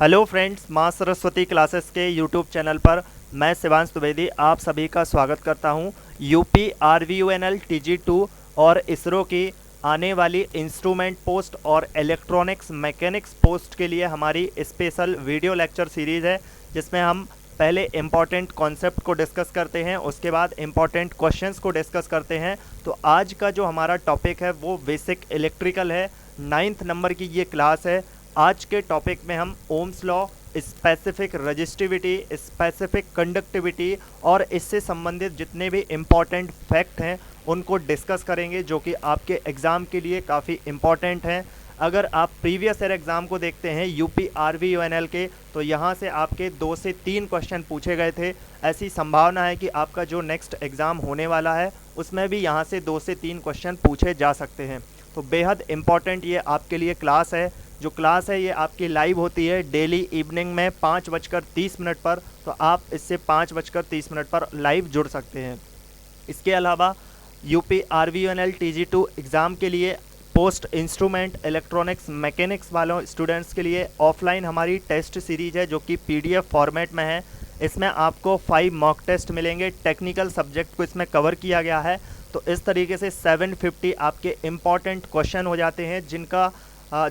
Hello friends, माँ Saraswati classes के YouTube channel पर मैं शिवांश द्विवेदी आप सभी का स्वागत करता हूँ। यूपी RVUNL TG2 और इसरो की आने वाली इंस्ट्रूमेंट पोस्ट और इलेक्ट्रॉनिक्स मैकेनिक्स पोस्ट के लिए हमारी स्पेशल वीडियो लेक्चर सीरीज़ है, जिसमें हम पहले इम्पॉर्टेंट कॉन्सेप्ट को डिस्कस करते हैं, उसके बाद इम्पॉर्टेंट क्वेश्चंस को डिस्कस करते हैं। तो आज का जो हमारा टॉपिक है वो बेसिक इलेक्ट्रिकल है, 9th नंबर की ये क्लास है। आज के टॉपिक में हम Ohm's law, specific resistivity, specific conductivity और इससे संबंधित जितने भी इम्पॉर्टेंट फैक्ट हैं उनको डिस्कस करेंगे, जो कि आपके एग्ज़ाम के लिए काफ़ी इम्पॉर्टेंट हैं। अगर आप प्रीवियस ईयर एग्ज़ाम को देखते हैं यूपी RVUNL के, तो यहाँ से आपके 2 से 3 क्वेश्चन पूछे गए थे। ऐसी संभावना है कि आपका जो नेक्स्ट एग्ज़ाम होने वाला है उसमें भी यहाँ से 2 से 3 क्वेश्चन पूछे जा सकते हैं। तो बेहद इम्पॉर्टेंट ये आपके लिए क्लास है। जो क्लास है ये आपकी लाइव होती है डेली इवनिंग में 5:30 पर, तो आप इससे 5:30 पर लाइव जुड़ सकते हैं। इसके अलावा यूपी RVUNL TG2 एग्ज़ाम के लिए पोस्ट इंस्ट्रूमेंट इलेक्ट्रॉनिक्स मैकेनिक्स वालों स्टूडेंट्स के लिए ऑफलाइन हमारी टेस्ट सीरीज है, जो कि PDF फॉर्मेट में है। इसमें आपको 5 मॉक टेस्ट मिलेंगे, टेक्निकल सब्जेक्ट को इसमें कवर किया गया है। तो इस तरीके से 750 आपके इम्पॉर्टेंट क्वेश्चन हो जाते हैं, जिनका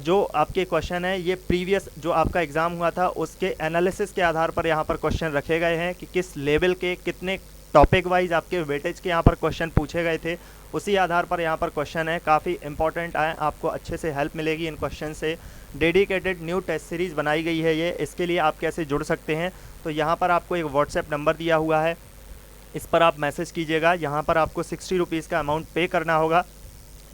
जो आपके क्वेश्चन है ये प्रीवियस जो आपका एग्ज़ाम हुआ था उसके एनालिसिस के आधार पर यहाँ पर क्वेश्चन रखे गए हैं कि किस लेवल के कितने टॉपिक वाइज आपके वेटेज के यहाँ पर क्वेश्चन पूछे गए थे, उसी आधार पर यहाँ पर क्वेश्चन है। काफ़ी इंपॉर्टेंट आए, आपको अच्छे से हेल्प मिलेगी इन क्वेश्चन से। डेडिकेटेड न्यू टेस्ट सीरीज़ बनाई गई है ये। इसके लिए आप कैसे जुड़ सकते हैं, तो यहाँ पर आपको एक व्हाट्सएप नंबर दिया हुआ है, इस पर आप मैसेज कीजिएगा। यहाँ पर आपको 60 रुपीज़ का अमाउंट पे करना होगा।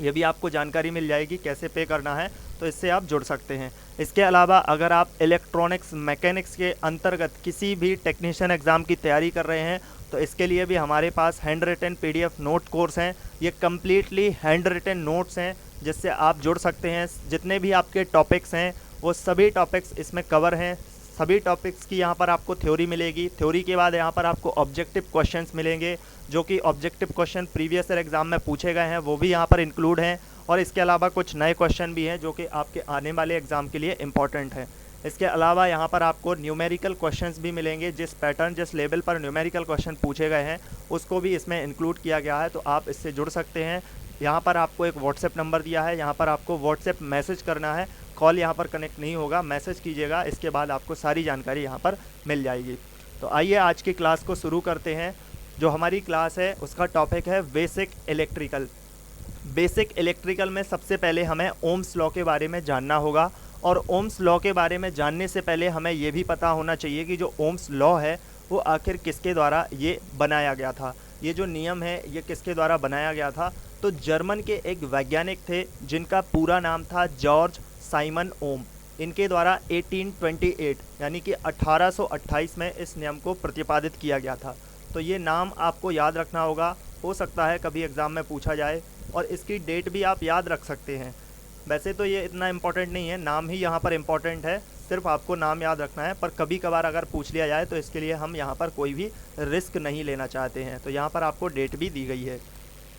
ये भी आपको जानकारी मिल जाएगी कैसे पे करना है, तो इससे आप जुड़ सकते हैं। इसके अलावा अगर आप इलेक्ट्रॉनिक्स मैकेनिक्स के अंतर्गत किसी भी टेक्नीशियन एग्ज़ाम की तैयारी कर रहे हैं, तो इसके लिए भी हमारे पास hand written PDF note course हैं। ये कम्प्लीटली हैंड रिटन नोट्स हैं, जिससे आप जुड़ सकते हैं। जितने भी आपके टॉपिक्स हैं वो सभी टॉपिक्स इसमें कवर हैं। सभी टॉपिक्स की यहाँ पर आपको थ्योरी मिलेगी। थ्योरी के बाद यहाँ पर आपको ऑब्जेक्टिव क्वेश्चंस मिलेंगे, जो कि objective question previous year exam में पूछे गए हैं, वो भी यहाँ पर इंक्लूड हैं। और इसके अलावा कुछ नए क्वेश्चन भी हैं जो कि आपके आने वाले एग्ज़ाम के लिए इम्पॉर्टेंट हैं। इसके अलावा यहाँ पर आपको न्यूमेरिकल क्वेश्चंस भी मिलेंगे। जिस पैटर्न जिस लेवल पर न्यूमेरिकल क्वेश्चन पूछे गए हैं उसको भी इसमें इंक्लूड किया गया है, तो आप इससे जुड़ सकते हैं। यहाँ पर आपको एक व्हाट्सएप नंबर दिया है, यहाँ पर आपको व्हाट्सएप मैसेज करना है, कॉल यहाँ पर कनेक्ट नहीं होगा, मैसेज कीजिएगा। इसके बाद आपको सारी जानकारी यहाँ पर मिल जाएगी। तो आइए आज की क्लास को शुरू करते हैं। जो हमारी क्लास है उसका टॉपिक है बेसिक इलेक्ट्रिकल। बेसिक इलेक्ट्रिकल में सबसे पहले हमें ओम्स लॉ के बारे में जानना होगा, और ओम्स लॉ के बारे में जानने से पहले हमें ये भी पता होना चाहिए कि जो ओम्स लॉ है वो आखिर किसके द्वारा ये बनाया गया था। ये जो नियम है ये किसके द्वारा बनाया गया था, तो जर्मन के एक वैज्ञानिक थे जिनका पूरा नाम था जॉर्ज साइमन ओम। इनके द्वारा 1828 यानी कि 1828 में इस नियम को प्रतिपादित किया गया था। तो ये नाम आपको याद रखना होगा, हो सकता है कभी एग्ज़ाम में पूछा जाए, और इसकी डेट भी आप याद रख सकते हैं। वैसे तो ये इतना इम्पोर्टेंट नहीं है, नाम ही यहाँ पर इम्पोर्टेंट है, सिर्फ आपको नाम याद रखना है। पर कभी कभार अगर पूछ लिया जाए तो इसके लिए हम यहाँ पर कोई भी रिस्क नहीं लेना चाहते हैं, तो यहाँ पर आपको डेट भी दी गई है।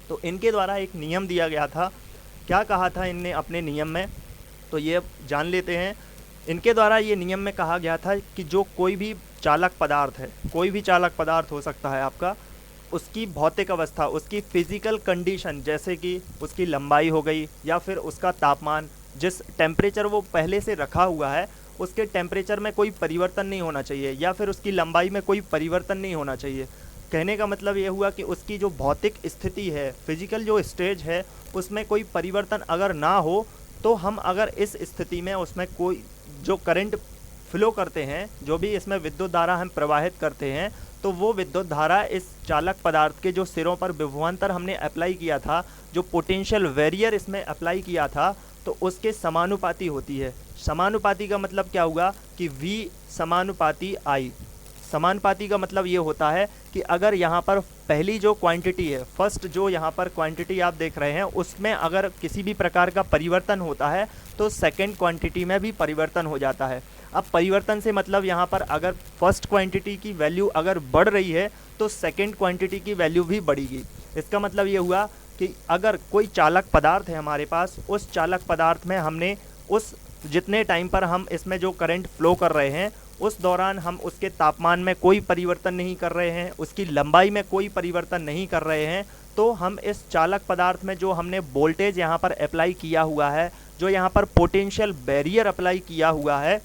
तो इनके द्वारा एक नियम दिया गया था। क्या कहा था इनने अपने नियम में, तो ये जान लेते हैं। इनके द्वारा ये नियम में कहा गया था कि जो कोई भी चालक पदार्थ है, कोई भी चालक पदार्थ हो सकता है आपका, उसकी भौतिक अवस्था, उसकी फिज़िकल कंडीशन, जैसे कि उसकी लंबाई हो गई या फिर उसका तापमान, जिस टेम्परेचर वो पहले से रखा हुआ है उसके टेम्परेचर में कोई परिवर्तन नहीं होना चाहिए, या फिर उसकी लंबाई में कोई परिवर्तन नहीं होना चाहिए। कहने का मतलब ये हुआ कि उसकी जो भौतिक स्थिति है, फिजिकल जो स्टेज है, उसमें कोई परिवर्तन अगर ना हो, तो हम अगर इस स्थिति में उसमें कोई जो करंट फ्लो करते हैं, जो भी इसमें विद्युत धारा हम प्रवाहित करते हैं, तो वो विद्युत धारा इस चालक पदार्थ के जो सिरों पर विभवांतर हमने अप्लाई किया था, जो पोटेंशियल वेरियर इसमें अप्लाई किया था, तो उसके समानुपाती होती है। समानुपाती का मतलब क्या हुआ कि V समानुपाती I। समानुपाती का मतलब ये होता है कि अगर यहाँ पर पहली जो क्वांटिटी है, फर्स्ट जो यहाँ पर क्वांटिटी आप देख रहे हैं, उसमें अगर किसी भी प्रकार का परिवर्तन होता है तो सेकंड क्वांटिटी में भी परिवर्तन हो जाता है। अब परिवर्तन से मतलब यहाँ पर अगर फर्स्ट क्वांटिटी की वैल्यू अगर बढ़ रही है तो सेकंड क्वांटिटी की वैल्यू भी बढ़ेगी। इसका मतलब ये हुआ कि अगर कोई चालक पदार्थ है हमारे पास, उस चालक पदार्थ में हमने उस जितने टाइम पर हम इसमें जो करंट फ्लो कर रहे हैं उस दौरान हम उसके तापमान में कोई परिवर्तन नहीं कर रहे हैं, उसकी लंबाई में कोई परिवर्तन नहीं कर रहे हैं, तो हम इस चालक पदार्थ में जो हमने वोल्टेज यहाँ पर अप्लाई किया हुआ है, जो यहाँ पर पोटेंशियल बैरियर अप्लाई किया हुआ है,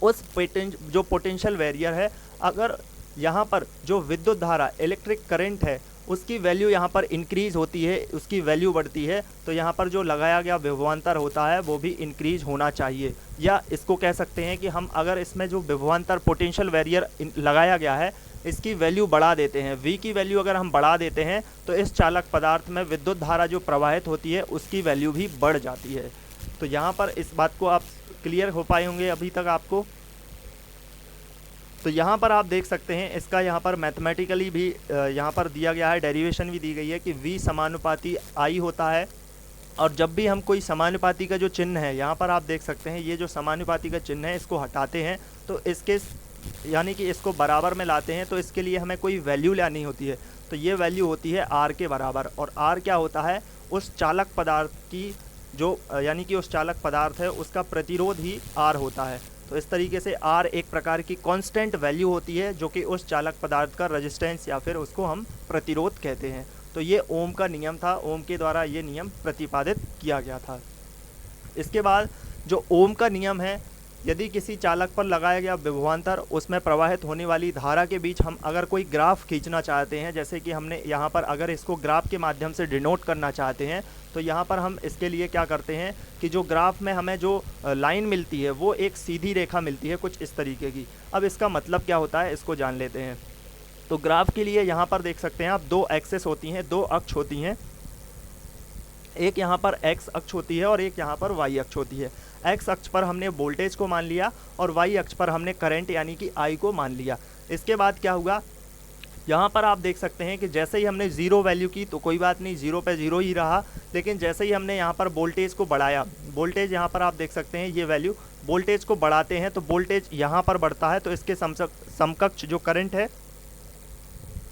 उस जो पोटेंशियल बैरियर है, अगर यहाँ पर जो विद्युत धारा इलेक्ट्रिक करंट है उसकी वैल्यू यहाँ पर इंक्रीज होती है, उसकी वैल्यू बढ़ती है, तो यहाँ पर जो लगाया गया विभवांतर होता है वो भी इंक्रीज होना चाहिए। या इसको कह सकते हैं कि हम अगर इसमें जो विभवांतर पोटेंशियल बैरियर लगाया गया है इसकी वैल्यू बढ़ा देते हैं, V की वैल्यू अगर हम बढ़ा देते हैं तो इस चालक पदार्थ में विद्युत धारा जो प्रवाहित होती है उसकी वैल्यू भी बढ़ जाती है। तो यहाँ पर इस बात को आप क्लियर हो पाए होंगे अभी तक आपको। तो यहाँ पर आप देख सकते हैं इसका यहाँ पर मैथमेटिकली भी यहाँ पर दिया गया है, डेरिवेशन भी दी गई है कि V समानुपाती I होता है। और जब भी हम कोई समानुपाती का जो चिन्ह है, यहाँ पर आप देख सकते हैं ये जो समानुपाती का चिन्ह है इसको हटाते हैं तो इसके यानी कि इसको बराबर में लाते हैं, तो इसके लिए हमें कोई वैल्यू लानी होती है, तो ये वैल्यू होती है R के बराबर। और R क्या होता है, उस चालक पदार्थ की जो यानी कि उस चालक पदार्थ है उसका प्रतिरोध ही R होता है। तो इस तरीके से R एक प्रकार की कांस्टेंट वैल्यू होती है जो कि उस चालक पदार्थ का रेजिस्टेंस या फिर उसको हम प्रतिरोध कहते हैं। तो ये ओम का नियम था, ओम के द्वारा ये नियम प्रतिपादित किया गया था। इसके बाद जो ओम का नियम है, यदि किसी चालक पर लगाया गया विभवांतर उसमें प्रवाहित होने वाली धारा के बीच हम अगर कोई ग्राफ खींचना चाहते हैं, जैसे कि हमने यहाँ पर अगर इसको ग्राफ के माध्यम से डिनोट करना चाहते हैं, तो यहाँ पर हम इसके लिए क्या करते हैं कि जो ग्राफ में हमें जो लाइन मिलती है वो एक सीधी रेखा मिलती है कुछ इस तरीके की। अब इसका मतलब क्या होता है इसको जान लेते हैं। तो ग्राफ के लिए यहाँ पर देख सकते हैं आप दो एक्सेस होती हैं, दो अक्ष होती हैं, एक यहाँ पर एक्स अक्ष होती है और एक यहाँ पर वाई अक्ष होती है। एक्स अक्ष पर हमने वोल्टेज को मान लिया और वाई अक्ष पर हमने करंट यानी कि आई को मान लिया। इसके बाद क्या हुआ, यहाँ पर आप देख सकते हैं कि जैसे ही हमने ज़ीरो वैल्यू की तो कोई बात नहीं, ज़ीरो पे ज़ीरो ही रहा, लेकिन जैसे ही हमने यहाँ पर वोल्टेज को बढ़ाया, वोल्टेज यहाँ पर आप देख सकते हैं ये वैल्यू, वोल्टेज को बढ़ाते हैं तो वोल्टेज यहाँ पर बढ़ता है, तो इसके समकक्ष जो करंट है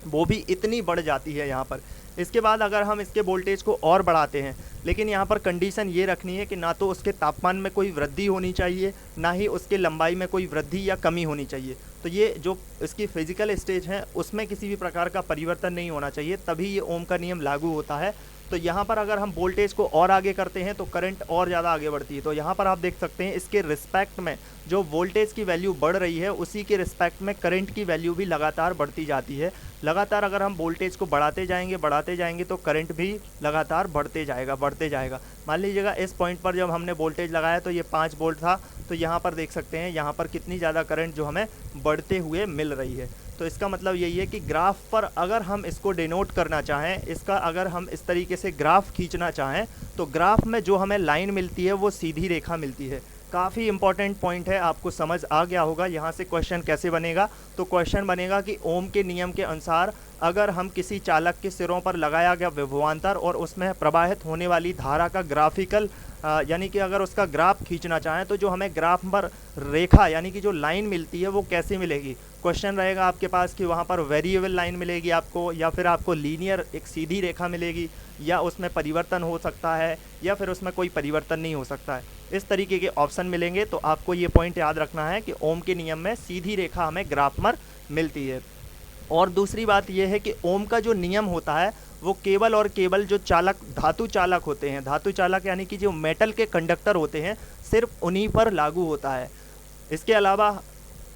वो भी इतनी बढ़ जाती है यहाँ पर। इसके बाद अगर हम इसके वोल्टेज को और बढ़ाते हैं, लेकिन यहाँ पर कंडीशन ये रखनी है कि ना तो उसके तापमान में कोई वृद्धि होनी चाहिए, ना ही उसके लंबाई में कोई वृद्धि या कमी होनी चाहिए। तो ये जो इसकी फिजिकल स्टेज है उसमें किसी भी प्रकार का परिवर्तन नहीं होना चाहिए, तभी ये ओम का नियम लागू होता है। तो यहाँ पर अगर हम वोल्टेज को और आगे करते हैं तो करंट और ज़्यादा आगे बढ़ती है। तो यहाँ पर आप देख सकते हैं इसके रिस्पेक्ट में जो वोल्टेज की वैल्यू बढ़ रही है उसी के रिस्पेक्ट में करंट की वैल्यू भी लगातार बढ़ती जाती है। लगातार अगर हम वोल्टेज को बढ़ाते जाएंगे तो करंट भी लगातार बढ़ते जाएगा। मान लीजिएगा इस पॉइंट पर जब हमने वोल्टेज लगाया तो ये 5 वोल्ट था, तो यहाँ पर देख सकते हैं यहाँ पर कितनी ज़्यादा करंट जो हमें बढ़ते हुए मिल रही है। तो इसका मतलब यही है कि ग्राफ पर अगर हम इसको डिनोट करना चाहें, इसका अगर हम इस तरीके से ग्राफ खींचना चाहें, तो ग्राफ में जो हमें लाइन मिलती है वो सीधी रेखा मिलती है। काफ़ी इंपॉर्टेंट पॉइंट है, आपको समझ आ गया होगा। यहाँ से क्वेश्चन कैसे बनेगा, तो क्वेश्चन बनेगा कि ओम के नियम के अनुसार अगर हम किसी चालक के सिरों पर लगाया गया विभवांतर और उसमें प्रवाहित होने वाली धारा का ग्राफिकल यानी कि अगर उसका ग्राफ खींचना चाहें तो जो हमें ग्राफ पर रेखा यानी कि जो लाइन मिलती है वो कैसे मिलेगी। क्वेश्चन रहेगा आपके पास कि वहाँ पर वेरिएबल लाइन मिलेगी आपको, या फिर आपको लीनियर एक सीधी रेखा मिलेगी, या उसमें परिवर्तन हो सकता है, या फिर उसमें कोई परिवर्तन नहीं हो सकता है। इस तरीके के ऑप्शन मिलेंगे। तो आपको ये पॉइंट याद रखना है कि ओम के नियम में सीधी रेखा हमें ग्राफ पर मिलती है। और दूसरी बात यह है कि ओम का जो नियम होता है वो केवल और केवल जो चालक धातु चालक होते हैं, धातु चालक यानी कि जो मेटल के कंडक्टर होते हैं, सिर्फ उन्हीं पर लागू होता है। इसके अलावा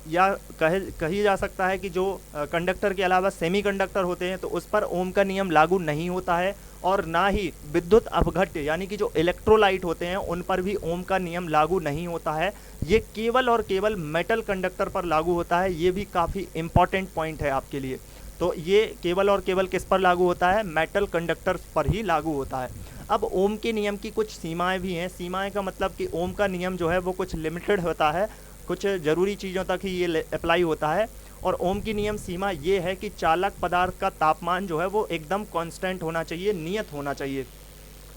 या कही जा सकता है कि जो कंडक्टर के अलावा सेमीकंडक्टर होते हैं तो उस पर ओम का नियम लागू नहीं होता है, और ना ही विद्युत अपघट्य यानी कि जो इलेक्ट्रोलाइट होते हैं उन पर भी ओम का नियम लागू नहीं होता है। ये केवल और केवल मेटल कंडक्टर पर लागू होता है। ये भी काफ़ी इम्पॉर्टेंट पॉइंट है आपके लिए। तो ये केवल और केवल किस पर लागू होता है, मेटल कंडक्टर पर ही लागू होता है। अब ओम के नियम की कुछ सीमाएं भी हैं। सीमाएं का मतलब कि ओम का नियम जो है वो कुछ लिमिटेड होता है, कुछ ज़रूरी चीज़ों तक ही ये अप्लाई होता है। और ओम की नियम सीमा ये है कि चालक पदार्थ का तापमान जो है वो एकदम कांस्टेंट होना चाहिए, नियत होना चाहिए।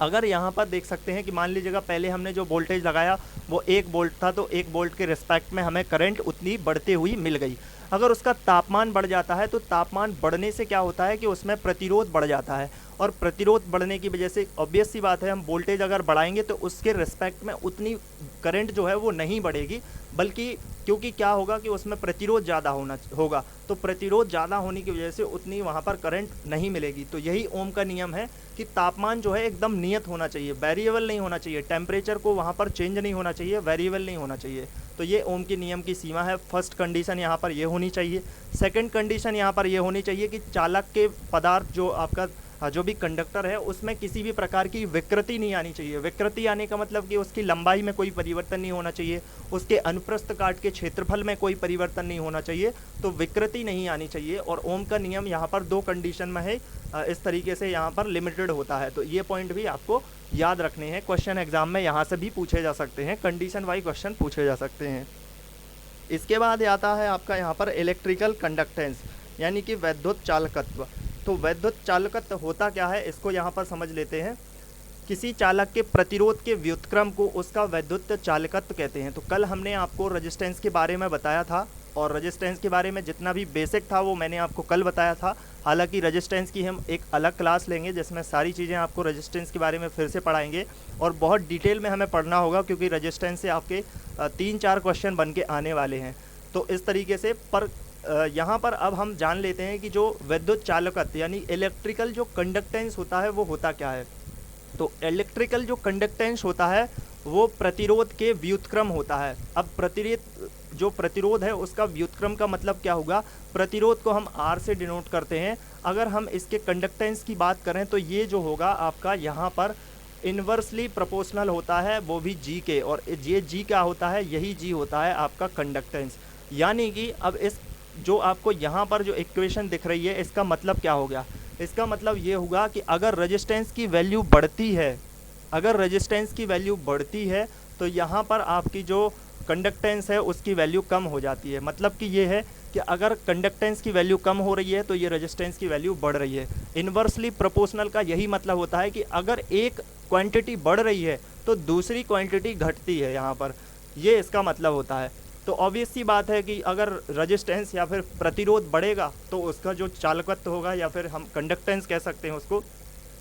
अगर यहाँ पर देख सकते हैं कि मान लीजिएगा पहले हमने जो वोल्टेज लगाया वो 1 वोल्ट था, तो 1 वोल्ट के रिस्पेक्ट में हमें करंट उतनी बढ़ती हुई मिल गई। अगर उसका तापमान बढ़ जाता है तो तापमान बढ़ने से क्या होता है कि उसमें प्रतिरोध बढ़ जाता है, और प्रतिरोध बढ़ने की वजह से ऑब्वियस सी बात है हम वोल्टेज अगर बढ़ाएंगे तो उसके रिस्पेक्ट में उतनी करंट जो है वो नहीं बढ़ेगी, बल्कि क्योंकि क्या होगा कि उसमें प्रतिरोध ज़्यादा होगा, तो प्रतिरोध ज़्यादा होने की वजह से उतनी वहाँ पर करंट नहीं मिलेगी। तो यही ओम का नियम है कि तापमान जो है एकदम नियत होना चाहिए, वेरिएबल नहीं होना चाहिए, टेम्परेचर को वहाँ पर चेंज नहीं होना चाहिए, वेरिएबल नहीं होना चाहिए। तो ये ओम के नियम की सीमा है। फर्स्ट कंडीशन यहाँ पर ये होनी चाहिए। सेकंड कंडीशन यहाँ पर ये होनी चाहिए कि चालक के पदार्थ जो आपका जो भी कंडक्टर है उसमें किसी भी प्रकार की विकृति नहीं आनी चाहिए। विकृति आने का मतलब कि उसकी लंबाई में कोई परिवर्तन नहीं होना चाहिए, उसके अनुप्रस्थ काट के क्षेत्रफल में कोई परिवर्तन नहीं होना चाहिए, तो विकृति नहीं आनी चाहिए। और ओम का नियम यहाँ पर 2 कंडीशन में है, इस तरीके से यहाँ पर लिमिटेड होता है। तो ये पॉइंट भी आपको याद रखने हैं, क्वेश्चन एग्जाम में यहाँ से भी पूछे जा सकते हैं, कंडीशन वाइज क्वेश्चन पूछे जा सकते हैं। इसके बाद आता है आपका यहाँ पर इलेक्ट्रिकल कंडक्टेंस यानी कि वैद्युत चालकत्व। तो वैद्युत चालकत्व होता क्या है इसको यहाँ पर समझ लेते हैं। किसी चालक के प्रतिरोध के व्युत्क्रम को उसका वैद्युत चालकत्व कहते हैं। तो कल हमने आपको रेजिस्टेंस के बारे में बताया था, और रेजिस्टेंस के बारे में जितना भी बेसिक था वो मैंने आपको कल बताया था। हालांकि रेजिस्टेंस की हम एक अलग क्लास लेंगे जिसमें सारी चीज़ें आपको रेजिस्टेंस के बारे में फिर से पढ़ाएंगे और बहुत डिटेल में हमें पढ़ना होगा, क्योंकि रेजिस्टेंस से आपके 3-4 क्वेश्चन बन के आने वाले हैं। तो इस तरीके से पर यहाँ पर अब हम जान लेते हैं कि जो विद्युत चालकत्व यानी इलेक्ट्रिकल जो कंडक्टेंस होता है वो होता क्या है। तो इलेक्ट्रिकल जो कंडक्टेंस होता है वो प्रतिरोध के व्युत्क्रम होता है। अब प्रतिरोध है उसका व्युत्क्रम का मतलब क्या होगा, प्रतिरोध को हम R से डिनोट करते हैं। अगर हम इसके कंडक्टेंस की बात करें तो ये जो होगा आपका यहाँ पर इन्वर्सली प्रोपोर्शनल होता है, वो भी G के, और ये G क्या होता है, यही G होता है आपका कंडक्टेंस। यानी कि अब इस जो आपको यहाँ पर जो इक्वेशन दिख रही है इसका मतलब क्या हो गया, इसका मतलब ये होगा कि अगर रेजिस्टेंस की वैल्यू बढ़ती है, अगर रेजिस्टेंस की वैल्यू बढ़ती है तो यहाँ पर आपकी जो कंडक्टेंस है उसकी वैल्यू कम हो जाती है। मतलब कि ये है कि अगर कंडक्टेंस की वैल्यू कम हो रही है तो ये रेजिस्टेंस की वैल्यू बढ़ रही है। इन्वर्सली प्रोपोर्शनल का यही मतलब होता है कि अगर एक क्वांटिटी बढ़ रही है तो दूसरी क्वांटिटी घटती है, यहाँ पर ये इसका मतलब होता है। तो ऑब्वियस सी बात है कि अगर रेजिस्टेंस या फिर प्रतिरोध बढ़ेगा तो उसका जो चालकत्व होगा या फिर हम कंडक्टेंस कह सकते हैं उसको,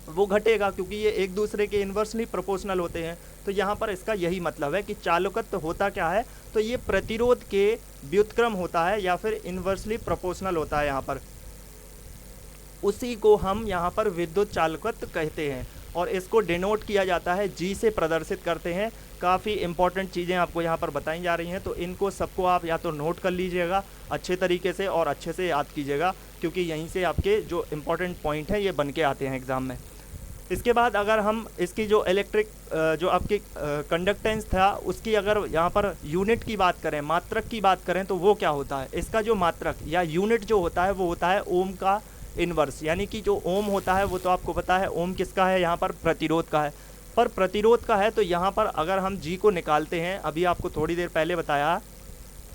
वो घटेगा, क्योंकि ये एक दूसरे के इन्वर्सली प्रोपोर्शनल होते हैं। तो यहाँ पर इसका यही मतलब है कि चालकत्व होता क्या है, तो ये प्रतिरोध के व्युत्क्रम होता है या फिर इन्वर्सली प्रोपोर्शनल होता है यहाँ पर, उसी को हम यहाँ पर विद्युत चालकत्व कहते हैं और इसको डिनोट किया जाता है G से प्रदर्शित करते हैं। काफ़ी इंपॉर्टेंट चीज़ें आपको यहाँ पर बताई जा रही हैं, तो इनको सबको आप या तो नोट कर लीजिएगा अच्छे तरीके से और अच्छे से याद कीजिएगा, क्योंकि यहीं से आपके जो इम्पोर्टेंट पॉइंट हैं ये बन के आते हैं एग्ज़ाम में। इसके बाद अगर हम इसकी जो जो आपकी कंडक्टेंस था उसकी अगर यहाँ पर यूनिट की बात करें, मात्रक की बात करें, तो वो क्या होता है, इसका जो मात्रक या यूनिट जो होता है वो होता है ओम का इन्वर्स। यानी कि जो ओम होता है वो तो आपको पता है ओम किसका है, यहाँ पर प्रतिरोध का है। पर प्रतिरोध का है तो यहाँ पर अगर हम G को निकालते हैं, अभी आपको थोड़ी देर पहले बताया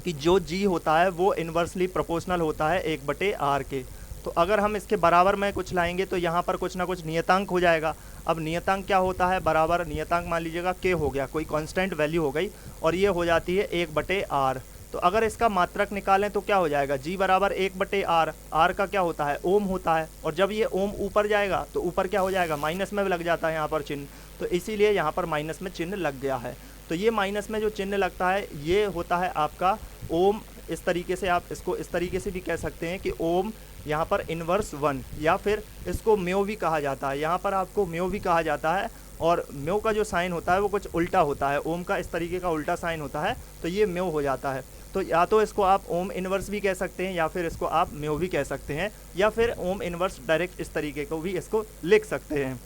कि जो G होता है वो इन्वर्सली प्रोपोर्शनल होता है 1/R के। तो अगर हम इसके बराबर में कुछ लाएंगे तो यहाँ पर कुछ ना कुछ नियतांक हो जाएगा। अब नियतांक क्या होता है, बराबर नियतांक मान लीजिएगा K हो गया, कोई कांस्टेंट वैल्यू हो गई, और ये हो जाती है 1/R। तो अगर इसका मात्रक निकालें तो क्या हो जाएगा, G बराबर 1/R। R का क्या होता है, ओम होता है, और जब ये ओम ऊपर जाएगा तो ऊपर क्या हो जाएगा, माइनस में लग जाता है यहाँ पर चिन्ह, तो इसीलिए यहाँ पर माइनस में चिन्ह लग गया है। तो ये माइनस में जो चिन्ह लगता है ये होता है आपका ओम। इस तरीके से आप इसको इस तरीके से भी कह सकते हैं कि ओम यहाँ पर इन्वर्स 1, या फिर इसको म्यो भी कहा जाता है, यहाँ पर आपको म्यो भी कहा जाता है। और म्यो का जो साइन होता है वो कुछ उल्टा होता है, ओम का इस तरीके का उल्टा साइन होता है, तो ये म्यो हो जाता है। तो या तो इसको आप ओम इन्वर्स भी कह सकते हैं या फिर इसको आप म्यो भी कह सकते हैं, या फिर ओम इन्वर्स डायरेक्ट इस तरीके को भी इसको लिख सकते हैं।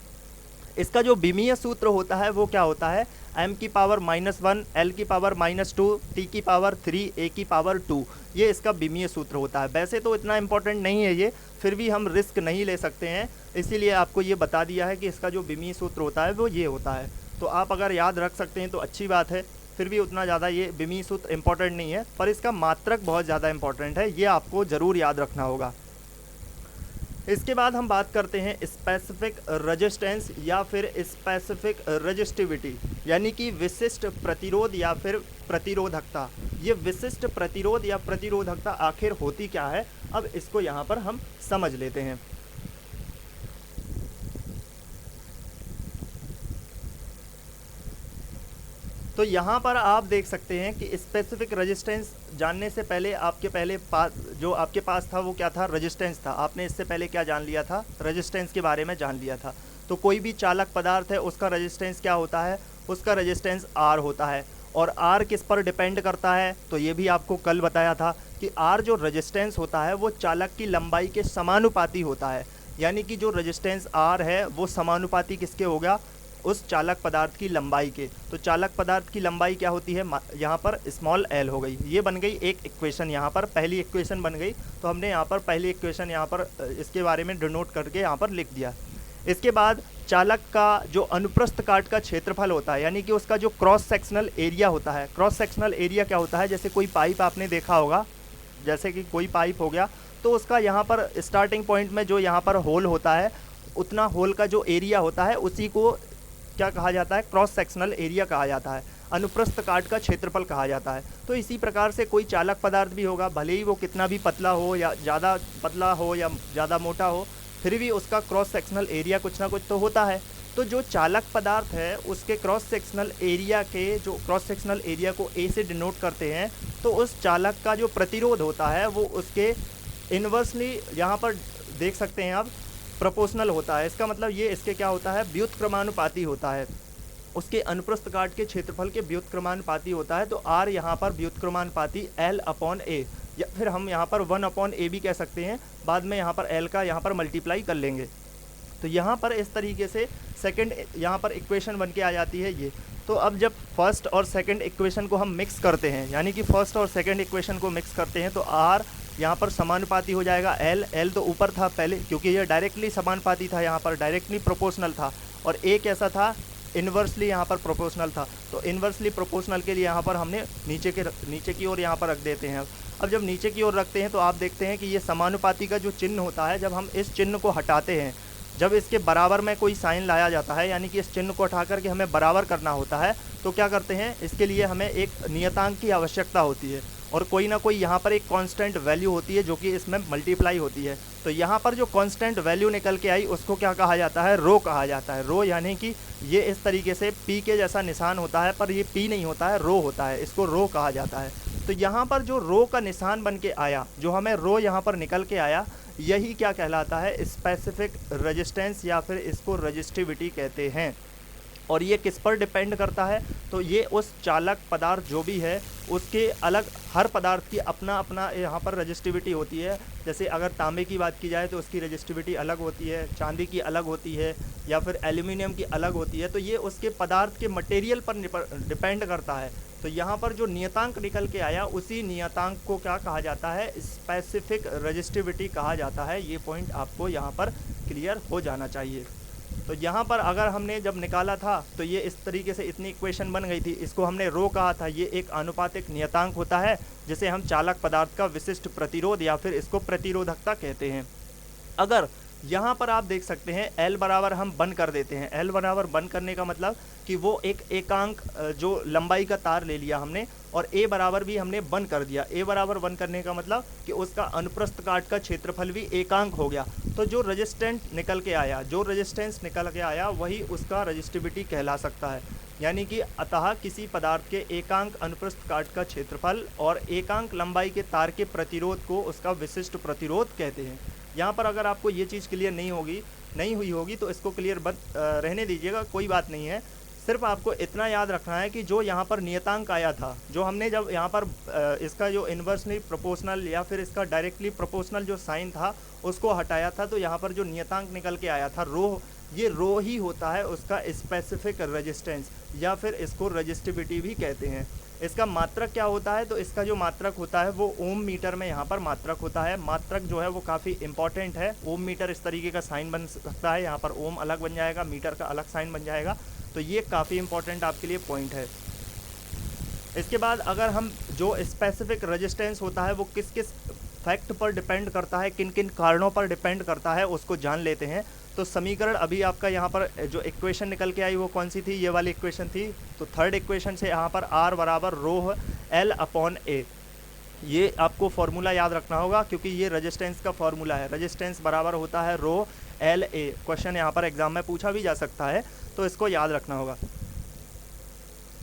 इसका जो विमीय सूत्र होता है वो क्या होता है, m की पावर -1, l की पावर -2, t की पावर 3, a की पावर 2, ये इसका विमीय सूत्र होता है। वैसे तो इतना इंपॉर्टेंट नहीं है ये, फिर भी हम रिस्क नहीं ले सकते हैं, इसीलिए आपको ये बता दिया है कि इसका जो विमीय सूत्र होता है वो ये होता है। तो आप अगर याद रख सकते हैं तो अच्छी बात है, फिर भी उतना ज़्यादा ये विमीय सूत्र इंपॉर्टेंट नहीं है, पर इसका मात्रक बहुत ज़्यादा इंपॉर्टेंट है, ये आपको ज़रूर याद रखना होगा। इसके बाद हम बात करते हैं स्पेसिफिक रेजिस्टेंस या फिर स्पेसिफिक रेजिस्टिविटी, यानी कि विशिष्ट प्रतिरोध या फिर प्रतिरोधकता। ये विशिष्ट प्रतिरोध या प्रतिरोधकता आखिर होती क्या है, अब इसको यहाँ पर हम समझ लेते हैं। तो यहाँ पर आप देख सकते हैं कि स्पेसिफिक रेजिस्टेंस जानने से पहले आपके पहले जो आपके पास था वो क्या था, रेजिस्टेंस था। आपने इससे पहले क्या जान लिया था, रेजिस्टेंस के बारे में जान लिया था। तो कोई भी चालक पदार्थ है उसका रेजिस्टेंस क्या होता है, उसका रेजिस्टेंस आर होता है। और आर किस पर डिपेंड करता है, तो ये भी आपको कल बताया था कि आर जो रेजिस्टेंस होता है वो चालक की लंबाई के समानुपाती होता है। यानी कि जो रेजिस्टेंस आर है वो समानुपाती किसके होगा, उस चालक पदार्थ की लंबाई के। तो चालक पदार्थ की लंबाई क्या होती है, यहाँ पर स्मॉल एल हो गई। ये बन गई एक इक्वेशन, यहाँ पर पहली इक्वेशन बन गई। तो हमने यहाँ पर पहली इक्वेशन यहाँ पर इसके बारे में डिनोट करके यहाँ पर लिख दिया। इसके बाद चालक का जो अनुप्रस्थ काट का क्षेत्रफल होता है, यानी कि उसका जो क्रॉस सेक्शनल एरिया होता है। क्रॉस सेक्शनल एरिया क्या होता है, जैसे कोई पाइप आपने देखा होगा, जैसे कि कोई पाइप हो गया तो उसका यहाँ पर स्टार्टिंग पॉइंट में जो यहाँ पर होल होता है, उतना होल का जो एरिया होता है उसी को क्या कहा जाता है, क्रॉस सेक्शनल एरिया कहा जाता है, अनुप्रस्थ काट का क्षेत्रफल कहा जाता है। तो इसी प्रकार से कोई चालक पदार्थ भी होगा, भले ही वो कितना भी पतला हो या ज़्यादा पतला हो या ज़्यादा मोटा हो, फिर भी उसका क्रॉस सेक्शनल एरिया कुछ ना कुछ तो होता है। तो जो चालक पदार्थ है उसके क्रॉस सेक्शनल एरिया के जो क्रॉस सेक्शनल एरिया को ए से डिनोट करते हैं, तो उस चालक का जो प्रतिरोध होता है वो उसके इन्वर्सली यहाँ पर देख सकते हैं आप, प्रोपोर्शनल होता है। इसका मतलब ये इसके क्या होता है, व्युत्क्रमानुपाती होता है, उसके अनुप्रस्थ काट के क्षेत्रफल के व्युत्क्रमानुपाती होता है। तो आर यहाँ पर व्युत्क्रमानुपाती L/A, या फिर हम यहाँ पर 1/A भी कह सकते हैं, बाद में यहाँ पर L का यहाँ पर मल्टीप्लाई कर लेंगे। तो यहाँ पर इस तरीके से सेकंड यहाँ पर इक्वेशन बन के आ जाती है ये। तो अब जब फर्स्ट और सेकंड इक्वेशन को हम मिक्स करते हैं, यानी कि फर्स्ट और सेकंड इक्वेशन को मिक्स करते हैं, तो आर यहाँ पर समानुपाती हो जाएगा एल तो ऊपर था पहले, क्योंकि ये डायरेक्टली समानुपाती था, यहाँ पर डायरेक्टली प्रोपोर्शनल था। और ए कैसा था, इन्वर्सली यहाँ पर प्रोपोर्शनल था। तो इन्वर्सली प्रोपोर्शनल के लिए यहाँ पर हमने नीचे की ओर यहाँ पर रख देते हैं। अब जब नीचे की ओर रखते हैं तो आप देखते हैं कि ये समानुपाती का जो चिन्ह होता है, जब हम इस चिन्ह को हटाते हैं, जब इसके बराबर में कोई साइन लाया जाता है, यानी कि इस चिन्ह को हटा करके हमें बराबर करना होता है, तो क्या करते हैं, इसके लिए हमें एक नियतांक की आवश्यकता होती है और कोई ना कोई यहाँ पर एक कांस्टेंट वैल्यू होती है जो कि इसमें मल्टीप्लाई होती है। तो यहाँ पर जो कांस्टेंट वैल्यू निकल के आई उसको क्या कहा जाता है, रो कहा जाता है। रो यानी कि ये इस तरीके से पी के जैसा निशान होता है, पर ये पी नहीं होता है, रो होता है, इसको रो कहा जाता है। तो यहाँ पर जो रो का निशान बन के आया, जो हमें रो यहाँ पर निकल के आया, यही क्या कहलाता है, स्पेसिफिक रेजिस्टेंस, या फिर इसको रजिस्टिविटी कहते हैं। और ये किस पर डिपेंड करता है, तो ये उस चालक पदार्थ जो भी है उसके अलग, हर पदार्थ की अपना अपना यहाँ पर रजिस्टिविटी होती है। जैसे अगर तांबे की बात की जाए तो उसकी रजिस्टिविटी अलग होती है, चांदी की अलग होती है, या फिर एल्यूमिनियम की अलग होती है। तो ये उसके पदार्थ के मटेरियल पर डिपेंड करता है। तो यहाँ पर जो नियतांक निकल के आया, उसी नियतांक को क्या कहा जाता है, स्पेसिफिक रजिस्टिविटी कहा जाता है। ये पॉइंट आपको यहाँ पर क्लियर हो जाना चाहिए। तो यहाँ पर अगर हमने जब निकाला था तो ये इस तरीके से इतनी इक्वेशन बन गई थी, इसको हमने रो कहा था। ये एक आनुपातिक नियतांक होता है जिसे हम चालक पदार्थ का विशिष्ट प्रतिरोध या फिर इसको प्रतिरोधकता कहते हैं। अगर यहाँ पर आप देख सकते हैं L बराबर हम बंद कर देते हैं। L बराबर बंद करने का मतलब कि वो एक एकांक जो लंबाई का तार ले लिया हमने, और A बराबर भी हमने बंद कर दिया। A बराबर बंद करने का मतलब कि उसका अनुप्रस्थ काट का क्षेत्रफल भी एकांक हो गया। तो जो रेजिस्टेंस निकल के आया, वही उसका रजिस्टिविटी कहला सकता है। यानी कि अतः किसी पदार्थ के एकांक अनुप्रस्थ काट का क्षेत्रफल और एकांक लंबाई के तार के प्रतिरोध को उसका विशिष्ट प्रतिरोध कहते हैं। यहाँ पर अगर आपको ये चीज़ क्लियर नहीं हुई होगी तो इसको क्लियर रहने दीजिएगा, कोई बात नहीं है। सिर्फ आपको इतना याद रखना है कि जो यहाँ पर नियतांक आया था, जो हमने जब यहाँ पर इसका जो इन्वर्सली प्रोपोर्शनल या फिर इसका डायरेक्टली प्रोपोर्शनल जो साइन था उसको हटाया था, तो यहाँ पर जो नियतांक निकल के आया था रो, ये रो ही होता है उसका स्पेसिफिक रेजिस्टेंस, या फिर इसको रजिस्टिविटी भी कहते हैं। इसका मात्रक क्या होता है, तो इसका जो मात्रक होता है वो ओम मीटर में यहाँ पर मात्रक होता है। मात्रक जो है वो काफ़ी इंपॉर्टेंट है। ओम मीटर इस तरीके का साइन बन सकता है, यहाँ पर ओम अलग बन जाएगा, मीटर का अलग साइन बन जाएगा। तो ये काफ़ी इंपॉर्टेंट आपके लिए पॉइंट है। इसके बाद अगर हम जो स्पेसिफिक रेजिस्टेंस होता है वो किस किस फैक्ट पर डिपेंड करता है, किन किन कारणों पर डिपेंड करता है, उसको जान लेते हैं। तो समीकरण अभी आपका यहाँ पर जो इक्वेशन निकल के आई वो कौन सी थी, ये वाली इक्वेशन थी। तो थर्ड इक्वेशन से यहाँ पर R बराबर रो L/A, ये आपको फॉर्मूला याद रखना होगा क्योंकि ये रेजिस्टेंस का फॉर्मूला है। रेजिस्टेंस बराबर होता है रो LA। क्वेश्चन यहाँ पर एग्जाम में पूछा भी जा सकता है, तो इसको याद रखना होगा।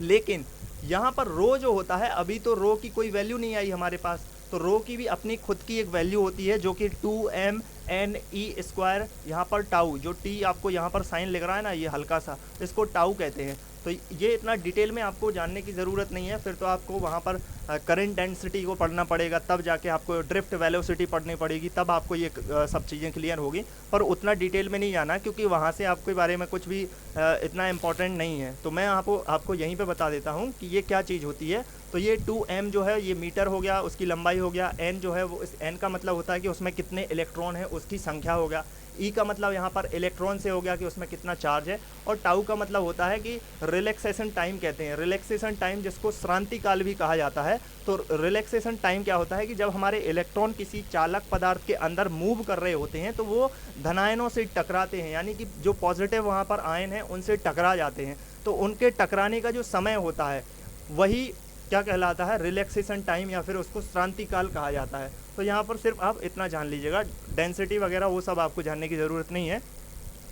लेकिन यहाँ पर रो जो होता है, अभी तो रो की कोई वैल्यू नहीं आई हमारे पास, तो रो की भी अपनी खुद की एक वैल्यू होती है जो कि 2m_n_e², यहाँ पर टाउ, जो टी आपको यहाँ पर साइन लिख रहा है ना ये हल्का सा, इसको टाउ कहते हैं। तो ये इतना डिटेल में आपको जानने की ज़रूरत नहीं है, फिर तो आपको वहाँ पर करंट डेंसिटी को पढ़ना पड़ेगा, तब जाके आपको ड्रिफ्ट वेलोसिटी पढ़नी पड़ेगी, तब आपको ये सब चीज़ें क्लियर होगी। पर उतना डिटेल में नहीं जाना, क्योंकि वहाँ से आपके बारे में कुछ भी इतना इम्पोर्टेंट नहीं है। तो मैं आपको यहीं पे बता देता हूँ कि ये क्या चीज़ होती है। तो ये 2m जो है ये मीटर हो गया, उसकी लंबाई हो गया, n जो है वो, इस n का मतलब होता है कि उसमें कितने इलेक्ट्रॉन है उसकी संख्या हो गया, ई का मतलब यहाँ पर इलेक्ट्रॉन से हो गया कि उसमें कितना चार्ज है, और टाउ का मतलब होता है कि रिलैक्सेशन टाइम कहते हैं। रिलैक्सेशन टाइम जिसको श्रांति काल भी कहा जाता है। तो रिलैक्सेशन टाइम क्या होता है कि जब हमारे इलेक्ट्रॉन किसी चालक पदार्थ के अंदर मूव कर रहे होते हैं तो वो धनायनों से टकराते हैं, यानी कि जो पॉजिटिव वहाँ पर आयन है उनसे टकरा जाते हैं। तो उनके टकराने का जो समय होता है वही क्या कहलाता है, रिलैक्सेशन टाइम, या फिर उसको श्रांति काल कहा जाता है। तो यहाँ पर सिर्फ आप इतना जान लीजिएगा, डेंसिटी वगैरह वो सब आपको जानने की ज़रूरत नहीं है।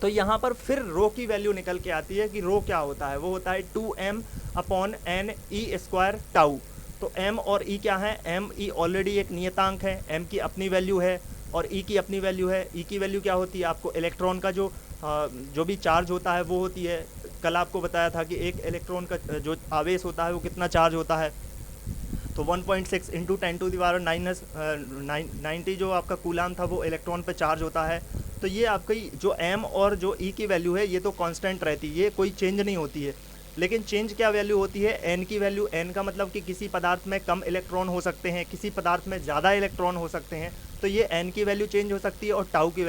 तो यहाँ पर फिर रो की वैल्यू निकल के आती है कि रो क्या होता है, वो होता है 2m/n_e² टाउ। तो m और e क्या है, m e ऑलरेडी एक नियतांक है, m की अपनी वैल्यू है और e की अपनी वैल्यू है। e की वैल्यू क्या होती है, आपको इलेक्ट्रॉन का जो भी चार्ज होता है वो होती है। कल आपको बताया था कि एक इलेक्ट्रॉन का जो आवेश होता है वो कितना चार्ज होता है, तो 1.6 × 10⁻90 जो आपका कूलाम था वो इलेक्ट्रॉन पे चार्ज होता है। तो ये आपकी जो m और जो e की वैल्यू है ये तो कांस्टेंट रहती है, ये कोई चेंज नहीं होती है। लेकिन चेंज क्या वैल्यू होती है, n की वैल्यू। n का मतलब कि किसी पदार्थ में कम इलेक्ट्रॉन हो सकते हैं, किसी पदार्थ में ज़्यादा इलेक्ट्रॉन हो सकते हैं, तो ये n की वैल्यू चेंज हो सकती है। और टाउ की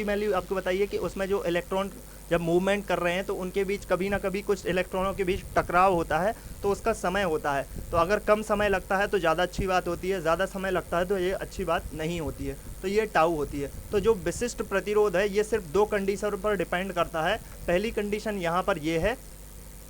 वैल्यू आपको बताइए कि उसमें जो इलेक्ट्रॉन जब मूवमेंट कर रहे हैं तो उनके बीच कभी ना कभी कुछ इलेक्ट्रॉनों के बीच टकराव होता है, तो उसका समय होता है। तो अगर कम समय लगता है तो ज़्यादा अच्छी बात होती है, ज़्यादा समय लगता है तो ये अच्छी बात नहीं होती है। तो ये टाउ होती है। तो जो विशिष्ट प्रतिरोध है ये सिर्फ 2 कंडीशन पर डिपेंड करता है। पहली कंडीशन यहाँ पर ये है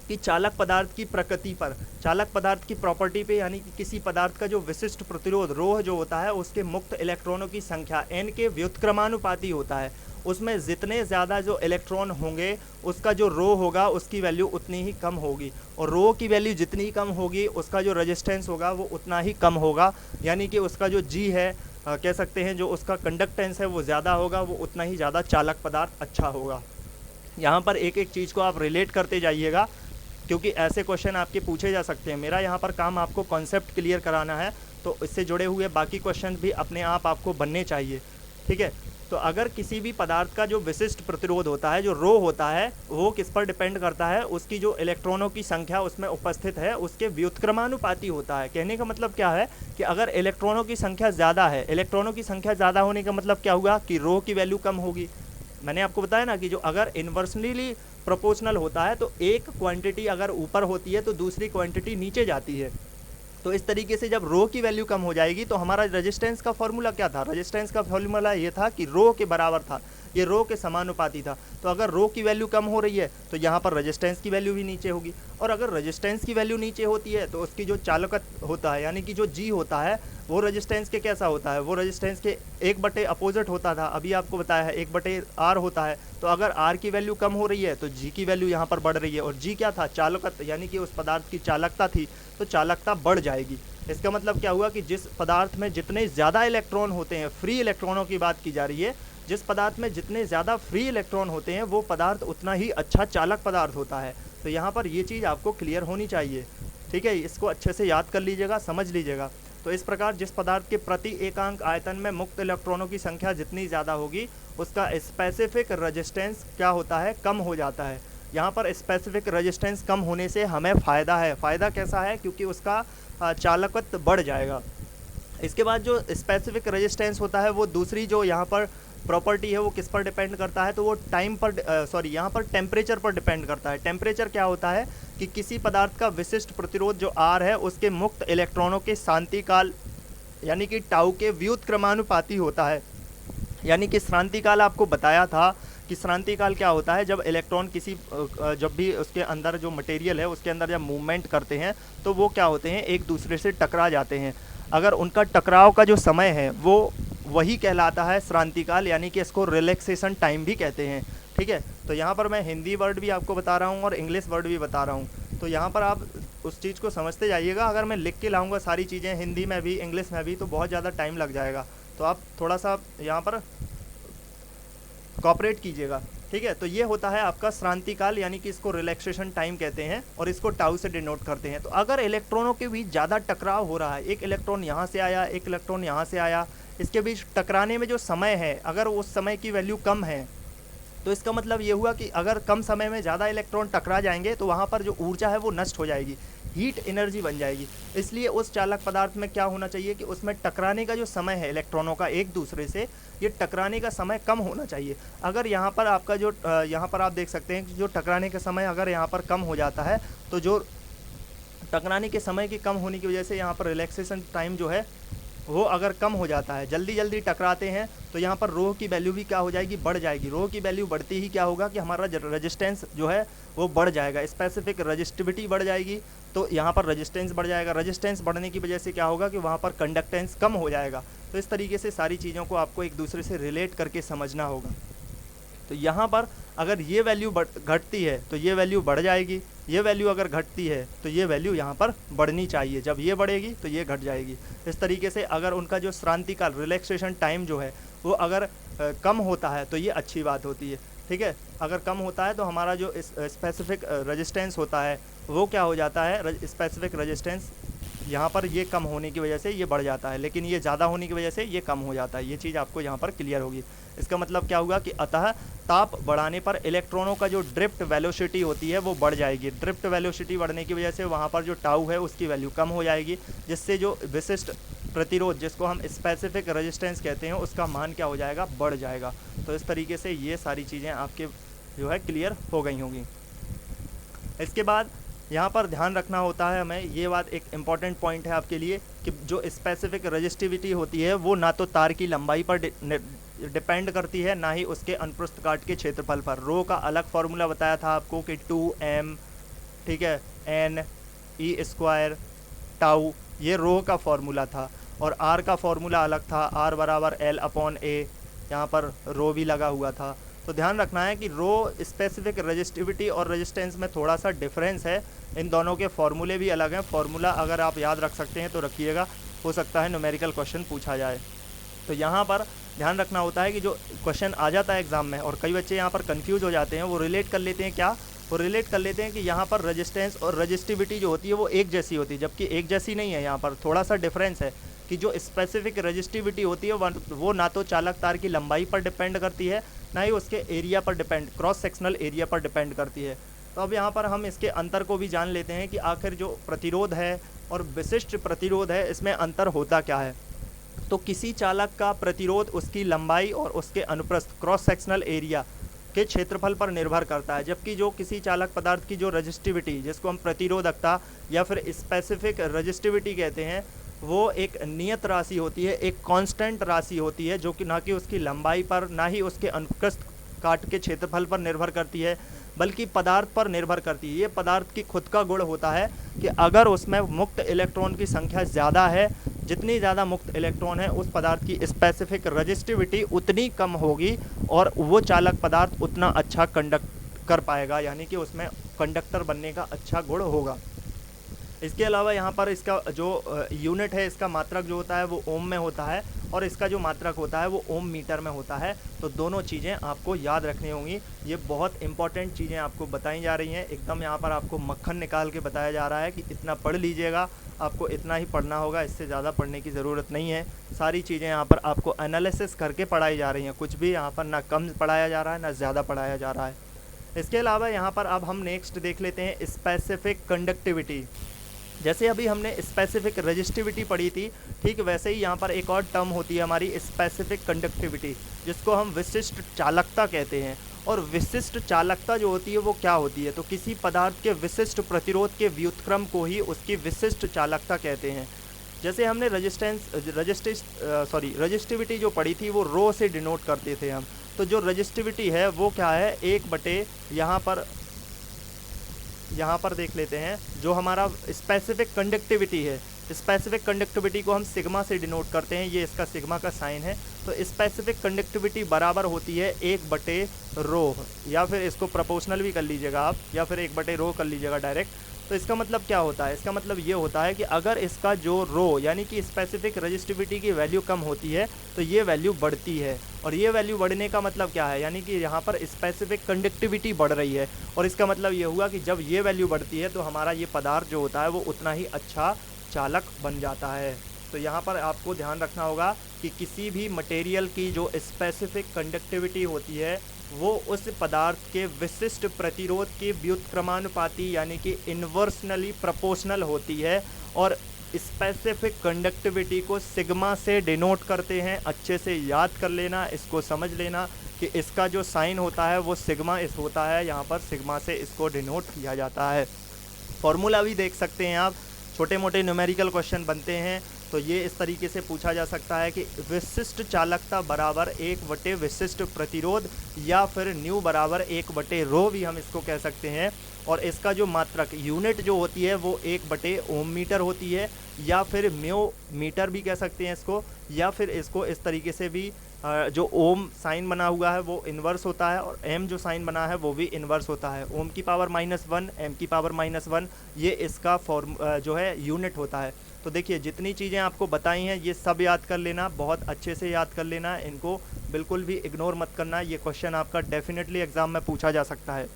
कि चालक पदार्थ की प्रकृति पर, चालक पदार्थ की प्रॉपर्टी पे, यानी कि किसी पदार्थ का जो विशिष्ट प्रतिरोध रो जो होता है उसके मुक्त इलेक्ट्रॉनों की संख्या n के व्युत्क्रमानुपाती होता है। उसमें जितने ज़्यादा जो इलेक्ट्रॉन होंगे उसका जो रो होगा उसकी वैल्यू उतनी ही कम होगी, और रो की वैल्यू जितनी कम होगी उसका जो रेजिस्टेंस होगा वो उतना ही कम होगा, यानी कि उसका जो जी है कह सकते हैं जो उसका कंडक्टेंस है वो ज़्यादा होगा, वो उतना ही ज़्यादा चालक पदार्थ अच्छा होगा। यहाँ पर एक एक चीज़ को आप रिलेट करते जाइएगा, क्योंकि ऐसे क्वेश्चन आपके पूछे जा सकते हैं। मेरा यहाँ पर काम आपको कॉन्सेप्ट क्लियर कराना है, तो इससे जुड़े हुए बाकी क्वेश्चन भी अपने आप आपको बनने चाहिए, ठीक है। तो अगर किसी भी पदार्थ का जो विशिष्ट प्रतिरोध होता है, जो रो होता है, वो किस पर डिपेंड करता है, उसकी जो इलेक्ट्रॉनों की संख्या उसमें उपस्थित है उसके व्युत्क्रमानुपाती होता है। कहने का मतलब क्या है कि अगर इलेक्ट्रॉनों की संख्या ज़्यादा है, इलेक्ट्रॉनों की संख्या ज़्यादा होने का मतलब क्या हुआ कि रो की वैल्यू कम होगी। मैंने आपको बताया ना कि जो अगर इन्वर्सली प्रोपोर्शनल होता है तो एक क्वांटिटी अगर ऊपर होती है तो दूसरी क्वांटिटी नीचे जाती है। तो इस तरीके से जब रो की वैल्यू कम हो जाएगी तो हमारा रेजिस्टेंस का फॉर्मूला क्या था, रेजिस्टेंस का फॉर्मूला ये था कि रो के बराबर था, ये रो के समानुपाती था। तो अगर रो की वैल्यू कम हो रही है तो यहाँ पर रेजिस्टेंस की वैल्यू भी नीचे होगी, और अगर रेजिस्टेंस की वैल्यू नीचे होती है तो उसकी जो चालकत होता है, यानी कि जो जी होता है, वो रेजिस्टेंस के कैसा होता है, वो रेजिस्टेंस के 1/, अपोजिट होता था, अभी आपको बताया है 1/r होता है। तो अगर r की वैल्यू कम हो रही है तो g की वैल्यू यहाँ पर बढ़ रही है, और g क्या था, चालकत, यानी कि उस पदार्थ की चालकता थी, तो चालकता बढ़ जाएगी। इसका मतलब क्या हुआ कि जिस पदार्थ में जितने ज़्यादा इलेक्ट्रॉन होते हैं, फ्री इलेक्ट्रॉनों की बात की जा रही है, जिस पदार्थ में जितने ज़्यादा फ्री इलेक्ट्रॉन होते हैं वो पदार्थ उतना ही अच्छा चालक पदार्थ होता है। तो यहाँ पर ये चीज़ आपको क्लियर होनी चाहिए, ठीक है। इसको अच्छे से याद कर लीजिएगा, समझ लीजिएगा। तो इस प्रकार जिस पदार्थ के प्रति एकांक आयतन में मुक्त इलेक्ट्रॉनों की संख्या जितनी ज़्यादा होगी उसका स्पेसिफिक रेजिस्टेंस क्या होता है, कम हो जाता है। यहाँ पर स्पेसिफिक रेजिस्टेंस कम होने से हमें फ़ायदा है। फ़ायदा कैसा है, क्योंकि उसका चालकत्व बढ़ जाएगा। इसके बाद जो स्पेसिफिक रेजिस्टेंस होता है वो दूसरी जो यहाँ पर प्रॉपर्टी है वो किस पर डिपेंड करता है, तो वो टाइम पर यहाँ पर टेम्परेचर पर डिपेंड करता है। टेम्परेचर क्या होता है कि किसी पदार्थ का विशिष्ट प्रतिरोध जो R है उसके मुक्त इलेक्ट्रॉनों के शांति काल, यानी कि टाउ के व्युत्क्रमानुपाती होता है। यानी कि श्रांति काल आपको बताया था कि श्रांति काल क्या होता है, जब इलेक्ट्रॉन किसी जब भी उसके अंदर जो मटेरियल है उसके अंदर जब मूवमेंट करते हैं तो वो क्या होते हैं, एक दूसरे से टकरा जाते हैं। अगर उनका टकराव का जो समय है वो वही कहलाता है श्रांति काल, यानी कि इसको रिलैक्सेशन टाइम भी कहते हैं, ठीक है। तो यहाँ पर मैं हिंदी वर्ड भी आपको बता रहा हूँ और इंग्लिश वर्ड भी बता रहा हूँ। तो यहाँ पर आप उस चीज़ को समझते जाइएगा। अगर मैं लिख के लाऊंगा सारी चीज़ें हिंदी में भी इंग्लिश में भी तो बहुत ज़्यादा टाइम लग जाएगा, तो आप थोड़ा सा यहाँ पर कॉपरेट कीजिएगा, ठीक है। तो ये होता है आपका श्रांति काल, यानी कि इसको रिलैक्सेशन टाइम कहते हैं और इसको टाउ से डिनोट करते हैं। तो अगर इलेक्ट्रॉनों के बीच ज़्यादा टकराव हो रहा है, एक इलेक्ट्रॉन यहाँ से आया, एक इलेक्ट्रॉन यहाँ से आया, इसके बीच टकराने में जो समय है अगर उस समय की वैल्यू कम है, तो इसका मतलब ये हुआ कि अगर कम समय में ज़्यादा इलेक्ट्रॉन टकरा जाएंगे तो वहाँ पर जो ऊर्जा है वो नष्ट हो जाएगी, हीट एनर्जी बन जाएगी। इसलिए उस चालक पदार्थ में क्या होना चाहिए कि उसमें टकराने का जो समय है इलेक्ट्रॉनों का एक दूसरे से, ये टकराने का समय कम होना चाहिए। अगर यहाँ पर आपका जो यहाँ पर आप देख सकते हैं कि जो टकराने का समय अगर यहाँ पर कम हो जाता है, तो जो टकराने के समय के कम होने की वजह से यहाँ पर रिलैक्सेशन टाइम जो है वो अगर कम हो जाता है, जल्दी जल्दी टकराते हैं, तो यहाँ पर रो की वैल्यू भी क्या हो जाएगी, बढ़ जाएगी। रो की वैल्यू बढ़ती ही क्या होगा कि हमारा रेजिस्टेंस जो है वो बढ़ जाएगा, स्पेसिफिक रजिस्टिविटी बढ़ जाएगी, तो यहाँ पर रेजिस्टेंस बढ़ जाएगा। रेजिस्टेंस बढ़ने की वजह से क्या होगा कि वहाँ पर कंडक्टेंस कम हो जाएगा। तो इस तरीके से सारी चीज़ों को आपको एक दूसरे से रिलेट करके समझना होगा। तो यहाँ पर अगर ये वैल्यू घटती है तो ये वैल्यू बढ़ जाएगी, ये वैल्यू अगर घटती है तो ये वैल्यू यहाँ पर बढ़नी चाहिए, जब ये बढ़ेगी तो ये घट जाएगी। इस तरीके से अगर उनका जो श्रांति काल रिलैक्सेशन टाइम जो है वो अगर कम होता है तो ये अच्छी बात होती है, ठीक है। अगर कम होता है तो हमारा जो स्पेसिफिक रेजिस्टेंस होता है वो क्या हो जाता है, स्पेसिफिक रेजिस्टेंस यहाँ पर ये कम होने की वजह से ये बढ़ जाता है, लेकिन ये ज़्यादा होने की वजह से ये कम हो जाता है। ये चीज़ आपको यहाँ पर क्लियर होगी। इसका मतलब क्या हुआ कि अतः ताप बढ़ाने पर इलेक्ट्रॉनों का जो ड्रिफ्ट वेलोसिटी होती है वो बढ़ जाएगी। ड्रिफ्ट वेलोसिटी बढ़ने की वजह से वहाँ पर जो टाउ है उसकी वैल्यू कम हो जाएगी, जिससे जो विशिष्ट प्रतिरोध जिसको हम स्पेसिफिक रेजिस्टेंस कहते हैं उसका मान क्या हो जाएगा, बढ़ जाएगा। तो इस तरीके से ये सारी चीज़ें आपके जो है क्लियर हो गई होंगी। इसके बाद यहाँ पर ध्यान रखना होता है हमें, ये बात एक इम्पॉर्टेंट पॉइंट है आपके लिए कि जो स्पेसिफिक रजिस्टिविटी होती है वो ना तो तार की लंबाई पर डिपेंड करती है, ना ही उसके अनुप्रस्थ काट के क्षेत्रफल पर। रो का अलग फार्मूला बताया था आपको कि 2m, ठीक है, n e स्क्वायर टाउ, ये रो का फार्मूला था, और r का फार्मूला अलग था, r बराबर L/A, यहाँ पर रो भी लगा हुआ था। तो ध्यान रखना है कि रो स्पेसिफिक रजिस्टिविटी और रेजिस्टेंस में थोड़ा सा डिफरेंस है, इन दोनों के फॉर्मूले भी अलग हैं। फार्मूला अगर आप याद रख सकते हैं तो रखिएगा, हो सकता है न्यूमेरिकल क्वेश्चन पूछा जाए। तो यहाँ पर ध्यान रखना होता है कि जो क्वेश्चन आ जाता है एग्जाम में, और कई बच्चे यहाँ पर कंफ्यूज हो जाते हैं, वो रिलेट कर लेते हैं क्या, वो रिलेट कर लेते हैं कि यहाँ पर रेजिस्टेंस और रजिस्टिविटी जो होती है वो एक जैसी होती है, जबकि एक जैसी नहीं है। यहाँ पर थोड़ा सा डिफरेंस है कि जो स्पेसिफिक रजिस्टिविटी होती है वो ना तो चालक तार की लंबाई पर डिपेंड करती है, ना ही उसके एरिया पर डिपेंड, क्रॉस सेक्शनल एरिया पर डिपेंड करती है। तो अब यहाँ पर हम इसके अंतर को भी जान लेते हैं कि आखिर जो प्रतिरोध है और विशिष्ट प्रतिरोध है इसमें अंतर होता क्या है। तो किसी चालक का प्रतिरोध उसकी लंबाई और उसके अनुप्रस्थ क्रॉस सेक्शनल एरिया के क्षेत्रफल पर निर्भर करता है, जबकि जो किसी चालक पदार्थ की जो रजिस्टिविटी, जिसको हम प्रतिरोधकता या फिर स्पेसिफिक रजिस्टिविटी कहते हैं, वो एक नियत राशि होती है, एक कांस्टेंट राशि होती है, जो कि ना कि उसकी लंबाई पर, ना ही उसके अनुप्रस्थ काट के क्षेत्रफल पर निर्भर करती है, बल्कि पदार्थ पर निर्भर करती है। ये पदार्थ की खुद का गुण होता है कि अगर उसमें मुक्त इलेक्ट्रॉन की संख्या ज़्यादा है, जितनी ज़्यादा मुक्त इलेक्ट्रॉन है उस पदार्थ की स्पेसिफिक रजिस्टिविटी उतनी कम होगी और वो चालक पदार्थ उतना अच्छा कंडक्ट कर पाएगा, यानी कि उसमें कंडक्टर बनने का अच्छा गुण होगा। इसके अलावा यहाँ पर इसका जो यूनिट है, इसका मात्रक जो होता है वो ओम में होता है, और इसका जो मात्रक होता है वो ओम मीटर में होता है। तो दोनों चीज़ें आपको याद रखनी होंगी। ये बहुत इंपॉर्टेंट चीज़ें आपको बताई जा रही हैं, एकदम यहाँ पर आपको मक्खन निकाल के बताया जा रहा है कि इतना पढ़ लीजिएगा, आपको इतना ही पढ़ना होगा, इससे ज़्यादा पढ़ने की ज़रूरत नहीं है। सारी चीज़ें यहाँ पर आपको एनालिसिस करके पढ़ाई जा रही हैं, कुछ भी यहाँ पर ना कम पढ़ाया जा रहा है ना ज़्यादा पढ़ाया जा रहा है। इसके अलावा यहाँ पर अब हम नेक्स्ट देख लेते हैं स्पेसिफिक कंडक्टिविटी। जैसे अभी हमने स्पेसिफिक रजिस्टिविटी पढ़ी थी, ठीक वैसे ही यहाँ पर एक और टर्म होती है हमारी स्पेसिफिक कंडक्टिविटी, जिसको हम विशिष्ट चालकता कहते हैं। और विशिष्ट चालकता जो होती है वो क्या होती है, तो किसी पदार्थ के विशिष्ट प्रतिरोध के व्युत्क्रम को ही उसकी विशिष्ट चालकता कहते हैं। जैसे हमने रजिस्टिविटी जो पढ़ी थी वो रो से डिनोट करते थे हम, तो जो रजिस्टिविटी है वो क्या है, 1/, यहाँ पर देख लेते हैं जो हमारा स्पेसिफिक कंडक्टिविटी है। स्पेसिफिक कंडक्टिविटी को हम सिग्मा से डिनोट करते हैं, ये इसका सिग्मा का साइन है। तो स्पेसिफिक कंडक्टिविटी बराबर होती है 1/ρ, या फिर इसको प्रोपोर्शनल भी कर लीजिएगा आप, या फिर 1/ρ कर लीजिएगा डायरेक्ट। तो इसका मतलब क्या होता है, इसका मतलब ये होता है कि अगर इसका जो रो यानी कि स्पेसिफिक रजिस्टिविटी की वैल्यू कम होती है तो ये वैल्यू बढ़ती है, और ये वैल्यू बढ़ने का मतलब क्या है, यानी कि यहाँ पर स्पेसिफिक कंडक्टिविटी बढ़ रही है, और इसका मतलब ये हुआ कि जब ये वैल्यू बढ़ती है तो हमारा ये पदार्थ जो होता है वो उतना ही अच्छा चालक बन जाता है। तो यहाँ पर आपको ध्यान रखना होगा कि किसी भी मटेरियल की जो स्पेसिफिक कंडक्टिविटी होती है वो उस पदार्थ के विशिष्ट प्रतिरोध के व्युत्क्रमानुपाती यानी कि इन्वर्सनली प्रोपोर्शनल होती है, और स्पेसिफिक कंडक्टिविटी को सिग्मा से डिनोट करते हैं। अच्छे से याद कर लेना, इसको समझ लेना कि इसका जो साइन होता है वो सिग्मा इस होता है, यहाँ पर सिग्मा से इसको डिनोट किया जाता है। फॉर्मूला भी देख सकते हैं आप, छोटे मोटे न्यूमेरिकल क्वेश्चन बनते हैं तो ये इस तरीके से पूछा जा सकता है कि विशिष्ट चालकता बराबर 1/, विशिष्ट प्रतिरोध, या फिर न्यू बराबर 1/, रो भी हम इसको कह सकते हैं, और इसका जो मात्रक यूनिट जो होती है वो 1/, ओम मीटर होती है, या फिर म्यो मीटर भी कह सकते हैं इसको, या फिर इसको इस तरीके से भी जो ओम साइन बना हुआ है वो इन्वर्स होता है, और एम जो साइन बना है वो भी इन्वर्स होता है। ओम की पावर -1, एम की पावर -1, ये इसका फॉर्म जो है यूनिट होता है। तो देखिए जितनी चीज़ें आपको बताई हैं ये सब याद कर लेना, बहुत अच्छे से याद कर लेना, इनको बिल्कुल भी इग्नोर मत करना। ये क्वेश्चन आपका डेफिनेटली एग्जाम में पूछा जा सकता है।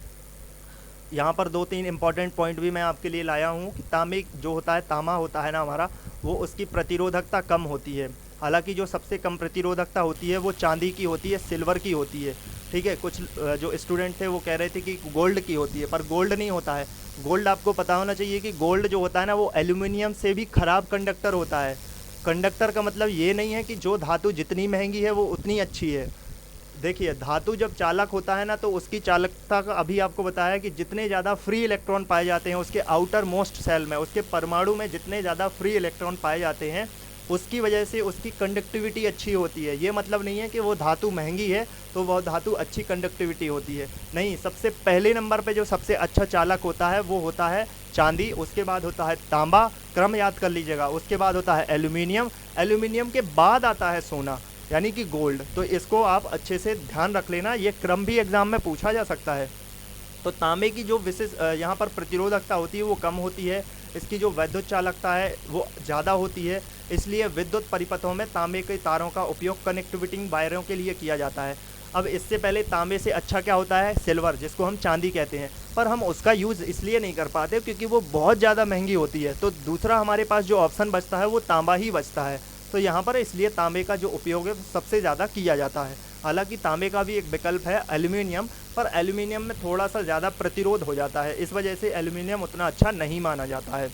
यहाँ पर 2-3 इंपॉर्टेंट पॉइंट भी मैं आपके लिए लाया हूँ कि तांबे जो होता है, तांबा होता है ना हमारा, वो उसकी प्रतिरोधकता कम होती है। हालांकि जो सबसे कम प्रतिरोधकता होती है वो चांदी की होती है, सिल्वर की होती है, ठीक है। कुछ जो स्टूडेंट थे वो कह रहे थे कि गोल्ड की होती है, पर गोल्ड नहीं होता है। गोल्ड आपको पता होना चाहिए कि गोल्ड जो होता है ना वो एल्यूमिनियम से भी ख़राब कंडक्टर होता है। कंडक्टर का मतलब ये नहीं है कि जो धातु जितनी महंगी है वो उतनी अच्छी है। देखिए धातु जब चालक होता है ना तो उसकी चालकता का अभी आपको बताया कि जितने ज़्यादा फ्री इलेक्ट्रॉन पाए जाते हैं उसके आउटर मोस्ट सेल में, उसके परमाणु में जितने ज़्यादा फ्री इलेक्ट्रॉन पाए जाते हैं उसकी वजह से उसकी कंडक्टिविटी अच्छी होती है। ये मतलब नहीं है कि वो धातु महंगी है तो वह धातु अच्छी कंडक्टिविटी होती है, नहीं। सबसे पहले नंबर पे जो सबसे अच्छा चालक होता है वो होता है चांदी, उसके बाद होता है तांबा, क्रम याद कर लीजिएगा, उसके बाद होता है एल्यूमिनियम, एल्यूमिनियम के बाद आता है सोना यानी कि गोल्ड। तो इसको आप अच्छे से ध्यान रख लेना, ये क्रम भी एग्जाम में पूछा जा सकता है। तो तांबे की जो विशेष यहाँ पर प्रतिरोधकता होती है वो कम होती है, इसकी जो वैद्युत चालकता है वो ज़्यादा होती है, इसलिए विद्युत परिपथों में तांबे के तारों का उपयोग कनेक्टिविटी वायरों के लिए किया जाता है। अब इससे पहले तांबे से अच्छा क्या होता है, सिल्वर, जिसको हम चांदी कहते हैं, पर हम उसका यूज़ इसलिए नहीं कर पाते क्योंकि वो बहुत ज़्यादा महंगी होती है। तो दूसरा हमारे पास जो ऑप्शन बचता है वो तांबा ही बचता है। तो यहाँ पर इसलिए तांबे का जो उपयोग है सबसे ज़्यादा किया जाता है। हालांकि तांबे का भी एक विकल्प है एल्यूमिनियम, पर एल्यूमिनियम में थोड़ा सा ज़्यादा प्रतिरोध हो जाता है, इस वजह से एल्यूमिनियम उतना अच्छा नहीं माना जाता है।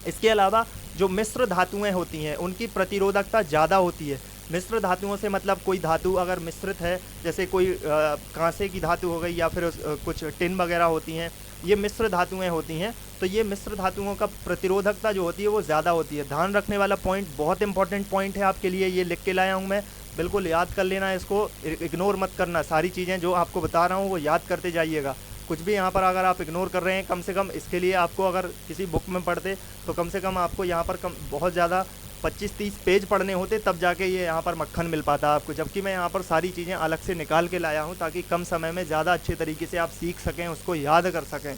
इसके अलावा जो मिश्र धातुएं होती हैं उनकी प्रतिरोधकता ज़्यादा होती है। मिश्र धातुओं से मतलब कोई धातु अगर मिश्रित है, जैसे कोई कांसे की धातु हो गई या फिर कुछ टिन वगैरह होती हैं, ये मिश्र धातुएं होती हैं, तो ये मिश्र धातुओं का प्रतिरोधकता जो होती है वो ज़्यादा होती है। ध्यान रखने वाला पॉइंट, बहुत इंपॉर्टेंट पॉइंट है आपके लिए, ये लिख के लाया हूँ मैं, बिल्कुल याद कर लेना, इसको इग्नोर मत करना। सारी चीज़ें जो आपको बता रहा हूँ वो याद करते जाइएगा। कुछ भी यहाँ पर अगर आप इग्नोर कर रहे हैं, कम से कम इसके लिए आपको अगर किसी बुक में पढ़ते तो कम से कम आपको यहाँ पर बहुत ज़्यादा 25-30 पेज पढ़ने होते, तब जाके ये यहाँ पर मक्खन मिल पाता आपको। जबकि मैं यहाँ पर सारी चीज़ें अलग से निकाल के लाया हूँ ताकि कम समय में ज़्यादा अच्छे तरीके से आप सीख सकें, उसको याद कर सकें,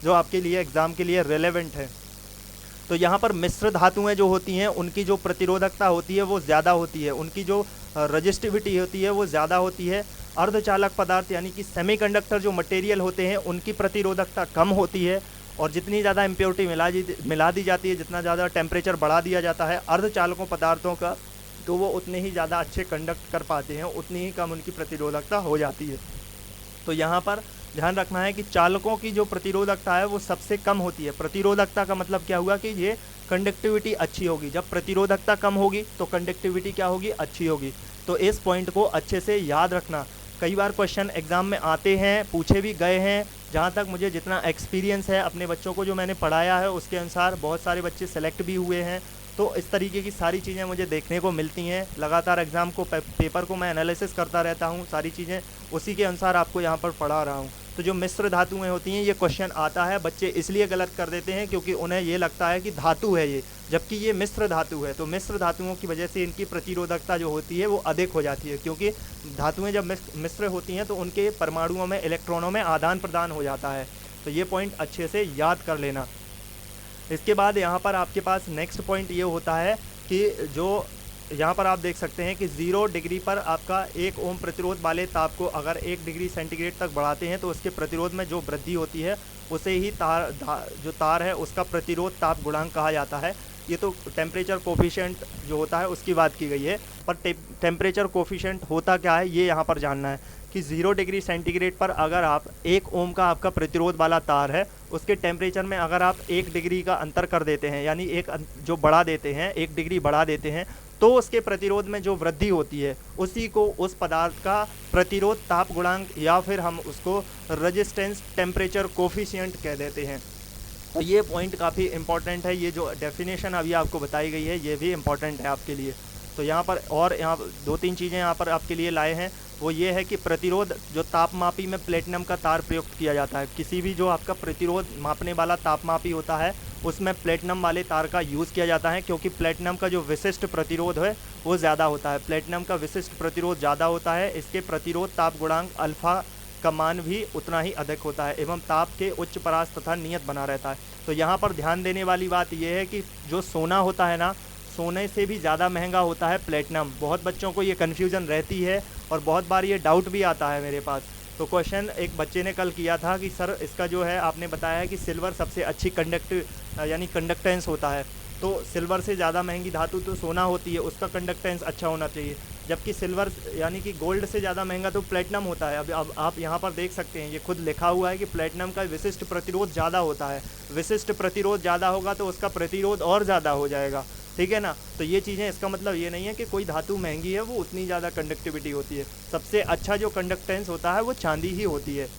जो आपके लिए एग्ज़ाम के लिए रेलेवेंट है। तो यहाँ पर मिश्र धातुएँ जो होती हैं उनकी जो प्रतिरोधकता होती है वो ज़्यादा होती है, उनकी जो रजिस्टिविटी होती है वो ज़्यादा होती है। अर्धचालक पदार्थ यानी कि सेमीकंडक्टर जो मटेरियल होते हैं उनकी प्रतिरोधकता कम होती है, और जितनी ज़्यादा इम्प्योरिटी मिला दी जाती है, जितना ज़्यादा टेम्परेचर बढ़ा दिया जाता है अर्धचालकों पदार्थों का, तो वो उतने ही ज़्यादा अच्छे कंडक्ट कर पाते हैं, उतनी ही कम उनकी प्रतिरोधकता हो जाती है। तो यहाँ पर ध्यान रखना है कि चालकों की जो प्रतिरोधकता है वो सबसे कम होती है। प्रतिरोधकता का मतलब क्या हुआ कि ये कंडक्टिविटी अच्छी होगी, जब प्रतिरोधकता कम होगी तो कंडक्टिविटी क्या होगी, अच्छी होगी। तो इस पॉइंट को अच्छे से याद रखना। कई बार क्वेश्चन एग्ज़ाम में आते हैं, पूछे भी गए हैं। जहाँ तक मुझे जितना एक्सपीरियंस है अपने बच्चों को जो मैंने पढ़ाया है उसके अनुसार बहुत सारे बच्चे सेलेक्ट भी हुए हैं। तो इस तरीके की सारी चीज़ें मुझे देखने को मिलती हैं। लगातार एग्ज़ाम को पेपर को मैं एनालिसिस करता रहता हूँ, सारी चीज़ें उसी के अनुसार आपको यहाँ पर पढ़ा रहा हूँ। तो जो मिश्र धातुएं होती हैं ये क्वेश्चन आता है, बच्चे इसलिए गलत कर देते हैं क्योंकि उन्हें ये लगता है कि धातु है ये, जबकि ये मिश्र धातु है। तो मिश्र धातुओं की वजह से इनकी प्रतिरोधकता जो होती है वो अधिक हो जाती है, क्योंकि धातुएं जब मिश्र होती हैं तो उनके परमाणुओं में इलेक्ट्रॉनों में आदान प्रदान हो जाता है। तो ये पॉइंट अच्छे से याद कर लेना। इसके बाद यहाँ पर आपके पास नेक्स्ट पॉइंट ये होता है कि जो यहाँ पर आप देख सकते हैं कि 0 डिग्री पर आपका 1 ओम प्रतिरोध वाले ताप को अगर 1 डिग्री सेंटीग्रेड तक बढ़ाते हैं तो उसके प्रतिरोध में जो वृद्धि होती है उसे ही जो तार है उसका प्रतिरोध ताप गुणांक कहा जाता है। ये तो टेम्परेचर कोफिशिएंट जो होता है उसकी बात की गई है, पर टेम्परेचर कोफिशिएंट होता क्या है ये यहाँ पर जानना है कि 0 डिग्री सेंटीग्रेड पर अगर आप 1 ओम का आपका प्रतिरोध वाला तार है, उसके टेम्परेचर में अगर आप 1 डिग्री का अंतर कर देते हैं, यानी एक जो बढ़ा देते हैं 1 डिग्री बढ़ा देते हैं, तो उसके प्रतिरोध में जो वृद्धि होती है उसी को उस पदार्थ का प्रतिरोध ताप गुणांक या फिर हम उसको रेजिस्टेंस टेम्परेचर कोफिशिएंट कह देते हैं। तो ये पॉइंट काफ़ी इंपॉर्टेंट है, ये जो डेफिनेशन अभी आपको बताई गई है ये भी इम्पॉर्टेंट है आपके लिए। तो यहाँ पर और यहाँ 2-3 चीज़ें यहाँ पर आपके लिए लाए हैं, वो ये है कि प्रतिरोध जो तापमापी में प्लेटिनम का तार प्रयुक्त किया जाता है। किसी भी जो आपका प्रतिरोध मापने वाला तापमापी होता है उसमें प्लेटिनम वाले तार का यूज़ किया जाता है, क्योंकि प्लेटिनम का जो विशिष्ट प्रतिरोध है वो ज़्यादा होता है। प्लेटिनम का विशिष्ट प्रतिरोध ज़्यादा होता है, इसके प्रतिरोध ताप गुणांक अल्फ़ा का मान भी उतना ही अधिक होता है एवं ताप के उच्च परास तथा नियत बना रहता है। तो यहाँ पर ध्यान देने वाली बात यह है कि जो सोना होता है ना, सोने से भी ज़्यादा महंगा होता है प्लेटिनम। बहुत बच्चों को ये कन्फ्यूज़न रहती है और बहुत बार ये डाउट भी आता है मेरे पास। तो क्वेश्चन एक बच्चे ने कल किया था कि सर इसका जो है आपने बताया है कि सिल्वर सबसे अच्छी कंडक्टेंस होता है, तो सिल्वर से ज़्यादा महंगी धातु तो सोना होती है, उसका कंडक्टेंस अच्छा होना चाहिए, जबकि सिल्वर यानी कि गोल्ड से ज़्यादा महंगा तो प्लेटिनम होता है। अब आप यहाँ पर देख सकते हैं ये खुद लिखा हुआ है कि प्लेटिनम का विशिष्ट प्रतिरोध ज़्यादा होता है। विशिष्ट प्रतिरोध ज़्यादा होगा तो उसका प्रतिरोध और ज़्यादा हो जाएगा, ठीक है ना। तो ये चीज़ें, इसका मतलब ये नहीं है कि कोई धातु महंगी है वो उतनी ज़्यादा कंडक्टिविटी होती है। सबसे अच्छा जो कंडक्टेंस होता है वो चांदी ही होती है।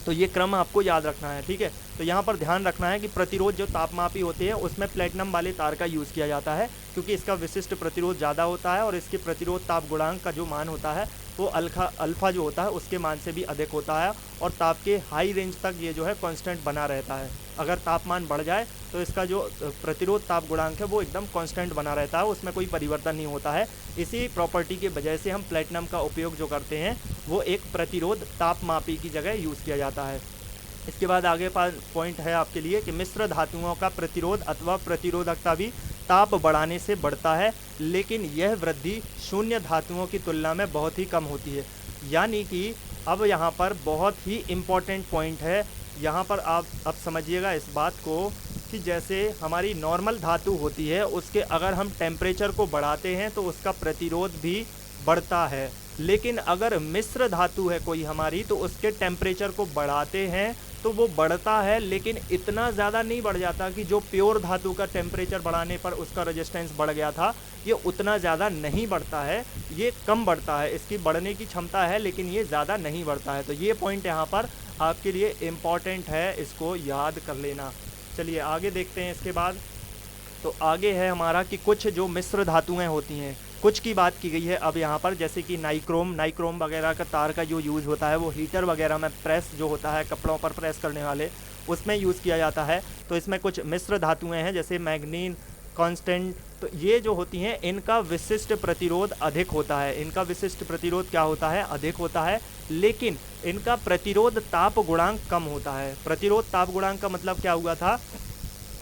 तो ये क्रम आपको याद रखना है, ठीक है। तो यहाँ पर ध्यान रखना है कि प्रतिरोध जो तापमापी होते हैं उसमें प्लेटिनम वाले तार का यूज़ किया जाता है, क्योंकि इसका विशिष्ट प्रतिरोध ज़्यादा होता है और इसके प्रतिरोध ताप गुणांक का जो मान होता है वो अल्फ़ा जो होता है उसके मान से भी अधिक होता है, और ताप के हाई रेंज तक ये जो है कांस्टेंट बना रहता है। अगर तापमान बढ़ जाए तो इसका जो प्रतिरोध ताप गुणांक है वो एकदम कांस्टेंट बना रहता है, उसमें कोई परिवर्तन नहीं होता है। इसी प्रॉपर्टी की वजह से हम प्लेटिनम का उपयोग जो करते हैं वो एक प्रतिरोध तापमापी की जगह यूज़ किया जाता है। इसके बाद आगे पॉइंट है आपके लिए कि मिश्र धातुओं का प्रतिरोध अथवा प्रतिरोधकता भी ताप बढ़ाने से बढ़ता है, लेकिन यह वृद्धि शून्य धातुओं की तुलना में बहुत ही कम होती है। यानी कि अब यहाँ पर बहुत ही इम्पॉर्टेंट पॉइंट है, यहाँ पर आप अब समझिएगा इस बात को कि जैसे हमारी नॉर्मल धातु होती है उसके अगर हम टेम्परेचर को बढ़ाते हैं तो उसका प्रतिरोध भी बढ़ता है, लेकिन अगर मिश्र धातु है कोई हमारी तो उसके टेम्परेचर को बढ़ाते हैं तो वो बढ़ता है, लेकिन इतना ज़्यादा नहीं बढ़ जाता कि जो प्योर धातु का टेम्परेचर बढ़ाने पर उसका रेजिस्टेंस बढ़ गया था, ये उतना ज़्यादा नहीं बढ़ता है, ये कम बढ़ता है। इसकी बढ़ने की क्षमता है लेकिन ये ज़्यादा नहीं बढ़ता है। तो ये पॉइंट यहाँ पर आपके लिए इम्पॉर्टेंट है, इसको याद कर लेना। चलिए आगे देखते हैं। इसके बाद तो आगे है हमारा कि कुछ जो मिश्र धातुएं होती हैं, कुछ की बात की गई है अब यहाँ पर, जैसे कि नाइक्रोम वगैरह का तार का जो यूज़ होता है वो हीटर वगैरह में प्रेस जो होता है कपड़ों पर प्रेस करने वाले उसमें यूज़ किया जाता है। तो इसमें कुछ मिश्र धातुएं हैं जैसे मैग्नीन, कांस्टेंट, तो ये जो होती हैं इनका विशिष्ट प्रतिरोध अधिक होता है। इनका विशिष्ट प्रतिरोध क्या होता है? अधिक होता है, लेकिन इनका प्रतिरोध ताप गुणांक कम होता है। प्रतिरोध ताप गुणांक का मतलब क्या हुआ था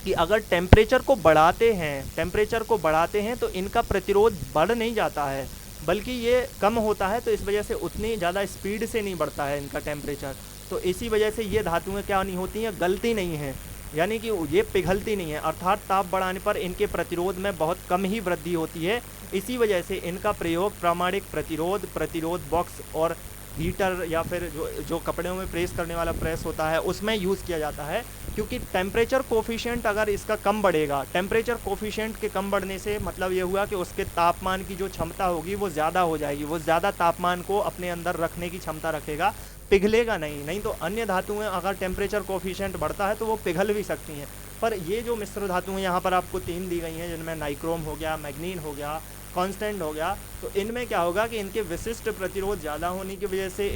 कि अगर टेम्परेचर को बढ़ाते हैं तो इनका प्रतिरोध बढ़ नहीं जाता है, बल्कि ये कम होता है। तो इस वजह से उतनी ज़्यादा स्पीड से नहीं बढ़ता है इनका टेम्परेचर। तो इसी वजह से ये धातुएं क्या नहीं होती हैं, गलती नहीं है, यानी कि ये पिघलती नहीं है, अर्थात ताप बढ़ाने पर इनके प्रतिरोध में बहुत कम ही वृद्धि होती है। इसी वजह से इनका प्रयोग प्रामाणिक प्रतिरोध बॉक्स और हीटर या फिर जो कपड़ों में प्रेस करने वाला प्रेस होता है उसमें यूज़ किया जाता है, क्योंकि टेम्परेचर कोफिशिएंट अगर इसका कम बढ़ेगा, टेम्परेचर कोफिशिएंट के कम बढ़ने से मतलब ये हुआ कि उसके तापमान की जो क्षमता होगी वो ज़्यादा हो जाएगी, वो ज़्यादा तापमान को अपने अंदर रखने की क्षमता रखेगा, पिघलेगा नहीं। तो अन्य धातुएं अगर टेम्परेचर कोफिशिएंट बढ़ता है तो वो पिघल भी सकती हैं, पर ये जो मिश्र धातुएं यहाँ पर आपको 3 दी गई हैं, जिनमें नाइक्रोम हो गया, मैग्नीन हो गया, कांस्टेंट हो गया, तो इनमें क्या होगा कि इनके विशिष्ट प्रतिरोध ज़्यादा होने की वजह से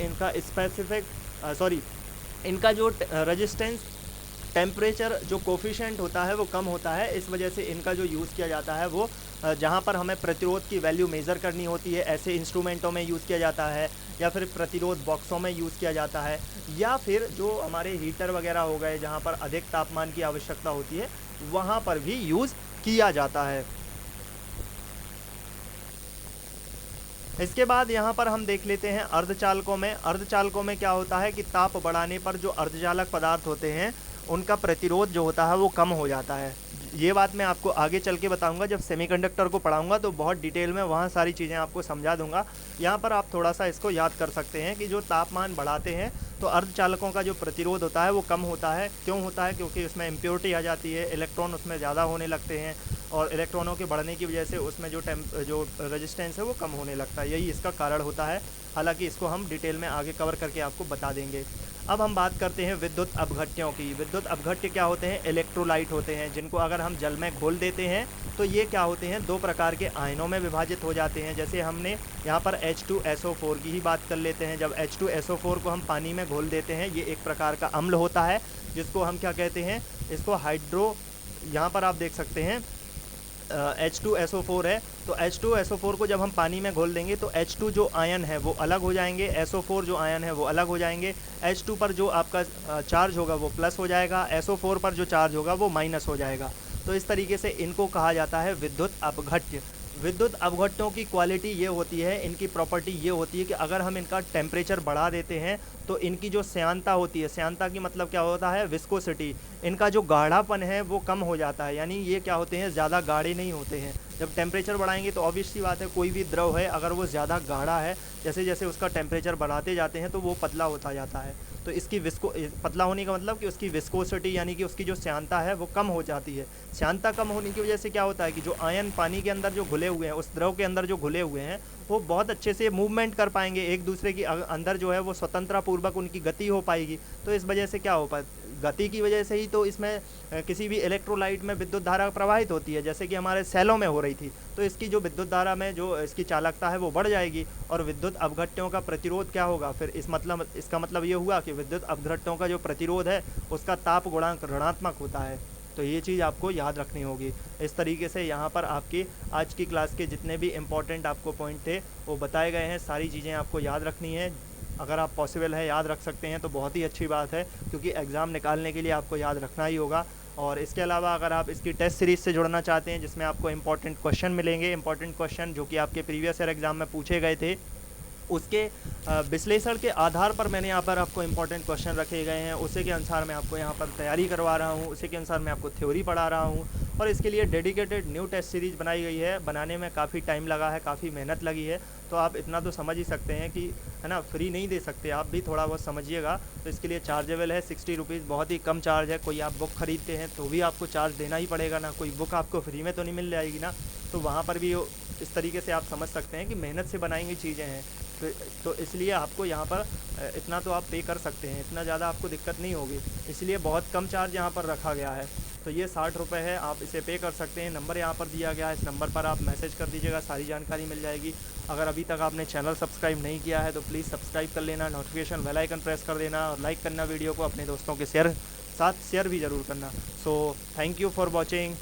इनका जो रेजिस्टेंस टेम्परेचर जो कोफिशिएंट होता है वो कम होता है। इस वजह से इनका जो यूज़ किया जाता है वो जहाँ पर हमें प्रतिरोध की वैल्यू मेज़र करनी होती है ऐसे इंस्ट्रूमेंटों में यूज़ किया जाता है, या फिर प्रतिरोध बॉक्सों में यूज़ किया जाता है, या फिर जो हमारे हीटर वगैरह हो गए जहाँ पर अधिक तापमान की आवश्यकता होती है वहाँ पर भी यूज़ किया जाता है। इसके बाद यहाँ पर हम देख लेते हैं अर्धचालकों में। अर्धचालकों में क्या होता है कि ताप बढ़ाने पर जो अर्धचालक पदार्थ होते हैं उनका प्रतिरोध जो होता है वो कम हो जाता है। ये बात मैं आपको आगे चल के बताऊंगा, जब सेमीकंडक्टर को पढ़ाऊंगा तो बहुत डिटेल में वहाँ सारी चीज़ें आपको समझा दूंगा। यहाँ पर आप थोड़ा सा इसको याद कर सकते हैं कि जो तापमान बढ़ाते हैं तो अर्धचालकों का जो प्रतिरोध होता है वो कम होता है। क्यों होता है? क्योंकि उसमें इम्प्योरिटी आ जाती है, इलेक्ट्रॉन उसमें ज़्यादा होने लगते हैं और इलेक्ट्रॉनों के बढ़ने की वजह से उसमें जो रेजिस्टेंस है वो कम होने लगता है। यही इसका कारण होता है। हालांकि इसको हम डिटेल में आगे कवर करके आपको बता देंगे। अब हम बात करते हैं विद्युत अपघट्यों की। विद्युत अपघट्य क्या होते हैं? इलेक्ट्रोलाइट होते हैं, जिनको अगर हम जल में घोल देते हैं तो ये क्या होते हैं? दो प्रकार के आयनों में विभाजित हो जाते हैं। जैसे हमने यहाँ पर H2SO4 की ही बात कर लेते हैं। जब H2SO4 को हम पानी में घोल देते हैं, ये एक प्रकार का अम्ल होता है जिसको हम क्या कहते हैं? इसको हाइड्रो, यहाँ पर आप देख सकते हैं H2SO4 है, तो H2SO4 को जब हम पानी में घोल देंगे तो H2 जो आयन है वो अलग हो जाएंगे, SO4 जो आयन है वो अलग हो जाएंगे। H2 पर जो आपका चार्ज होगा वो प्लस हो जाएगा, SO4 पर जो चार्ज होगा वो माइनस हो जाएगा। तो इस तरीके से इनको कहा जाता है विद्युत अपघट्य। विद्युत अपघट्यों की क्वालिटी ये होती है, इनकी प्रॉपर्टी ये होती है कि अगर हम इनका टेम्परेचर बढ़ा देते हैं तो इनकी जो श्यानता होती है, श्यानता की मतलब क्या होता है? विस्कोसिटी, इनका जो गाढ़ापन है वो कम हो जाता है। यानी ये क्या होते हैं? ज़्यादा गाढ़े नहीं होते हैं। जब टेम्परेचर बढ़ाएंगे तो ऑब्वियस सी बात है, कोई भी द्रव है अगर वो ज़्यादा गाढ़ा है, जैसे जैसे उसका टेम्परेचर बढ़ाते जाते हैं तो वो पतला होता जाता है। तो इसकी पतला होने का मतलब कि उसकी विस्कोसिटी यानी कि उसकी जो श्यानता है वो कम हो जाती है। श्यानता कम होने की वजह से क्या होता है कि जो आयन पानी के अंदर जो घुले हुए हैं, उस द्रव के अंदर जो घुले हुए हैं, वो बहुत अच्छे से मूवमेंट कर पाएंगे, एक दूसरे की अंदर जो है वो स्वतंत्रता पूर्वक उनकी गति हो पाएगी। तो इस वजह से क्या हो पाए, गति की वजह से ही तो इसमें किसी भी इलेक्ट्रोलाइट में विद्युत धारा प्रवाहित होती है, जैसे कि हमारे सेलों में हो रही थी। तो इसकी जो विद्युत धारा में जो इसकी चालकता है वो बढ़ जाएगी और विद्युत अपघट्यों का प्रतिरोध क्या होगा फिर? इसका मतलब ये हुआ कि विद्युत अपघट्यों का जो प्रतिरोध है उसका ताप गुणांक ऋणात्मक होता है। तो ये चीज़ आपको याद रखनी होगी। इस तरीके से यहाँ पर आपकी आज की क्लास के जितने भी इम्पोर्टेंट आपको पॉइंट थे वो बताए गए हैं। सारी चीज़ें आपको याद रखनी है। अगर आप पॉसिबल है याद रख सकते हैं तो बहुत ही अच्छी बात है, क्योंकि एग्ज़ाम निकालने के लिए आपको याद रखना ही होगा। और इसके अलावा अगर आप इसकी टेस्ट सीरीज़ से जुड़ना चाहते हैं जिसमें आपको इंपॉर्टेंट क्वेश्चन मिलेंगे, इंपॉर्टेंट क्वेश्चन जो कि आपके प्रीवियस ईयर एग्ज़ाम में पूछे गए थे, उसके विश्लेषण के आधार पर मैंने यहाँ पर आपको इंपॉर्टेंट क्वेश्चन रखे गए हैं। उसी के अनुसार मैं आपको यहाँ पर तैयारी करवा रहा हूँ, उसी के अनुसार मैं आपको थ्योरी पढ़ा रहा हूँ। और इसके लिए डेडिकेटेड न्यू टेस्ट सीरीज़ बनाई गई है। बनाने में काफ़ी टाइम लगा है, काफ़ी मेहनत लगी है। तो आप इतना तो समझ ही सकते हैं कि है ना, फ्री नहीं दे सकते, आप भी थोड़ा बहुत समझिएगा। तो इसके लिए चार्जेबल है 60 रुपीज़, बहुत ही कम चार्ज है। कोई आप बुक खरीदते हैं तो भी आपको चार्ज देना ही पड़ेगा ना, कोई बुक आपको फ्री में तो नहीं मिल जाएगी ना। तो वहाँ पर भी इस तरीके से आप समझ सकते हैं कि मेहनत से बनाई गई चीज़ें हैं। तो इसलिए आपको यहाँ पर इतना तो आप पे कर सकते हैं, इतना ज़्यादा आपको दिक्कत नहीं होगी। इसलिए बहुत कम चार्ज यहाँ पर रखा गया है। तो ये 60 रुपये है, आप इसे पे कर सकते हैं। नंबर यहाँ पर दिया गया है, इस नंबर पर आप मैसेज कर दीजिएगा, सारी जानकारी मिल जाएगी। अगर अभी तक आपने चैनल सब्सक्राइब नहीं किया है तो प्लीज़ सब्सक्राइब कर लेना, नोटिफिकेशन बेल आइकन प्रेस कर देना और लाइक करना वीडियो को, अपने दोस्तों के साथ शेयर भी ज़रूर करना। So thank you for watching.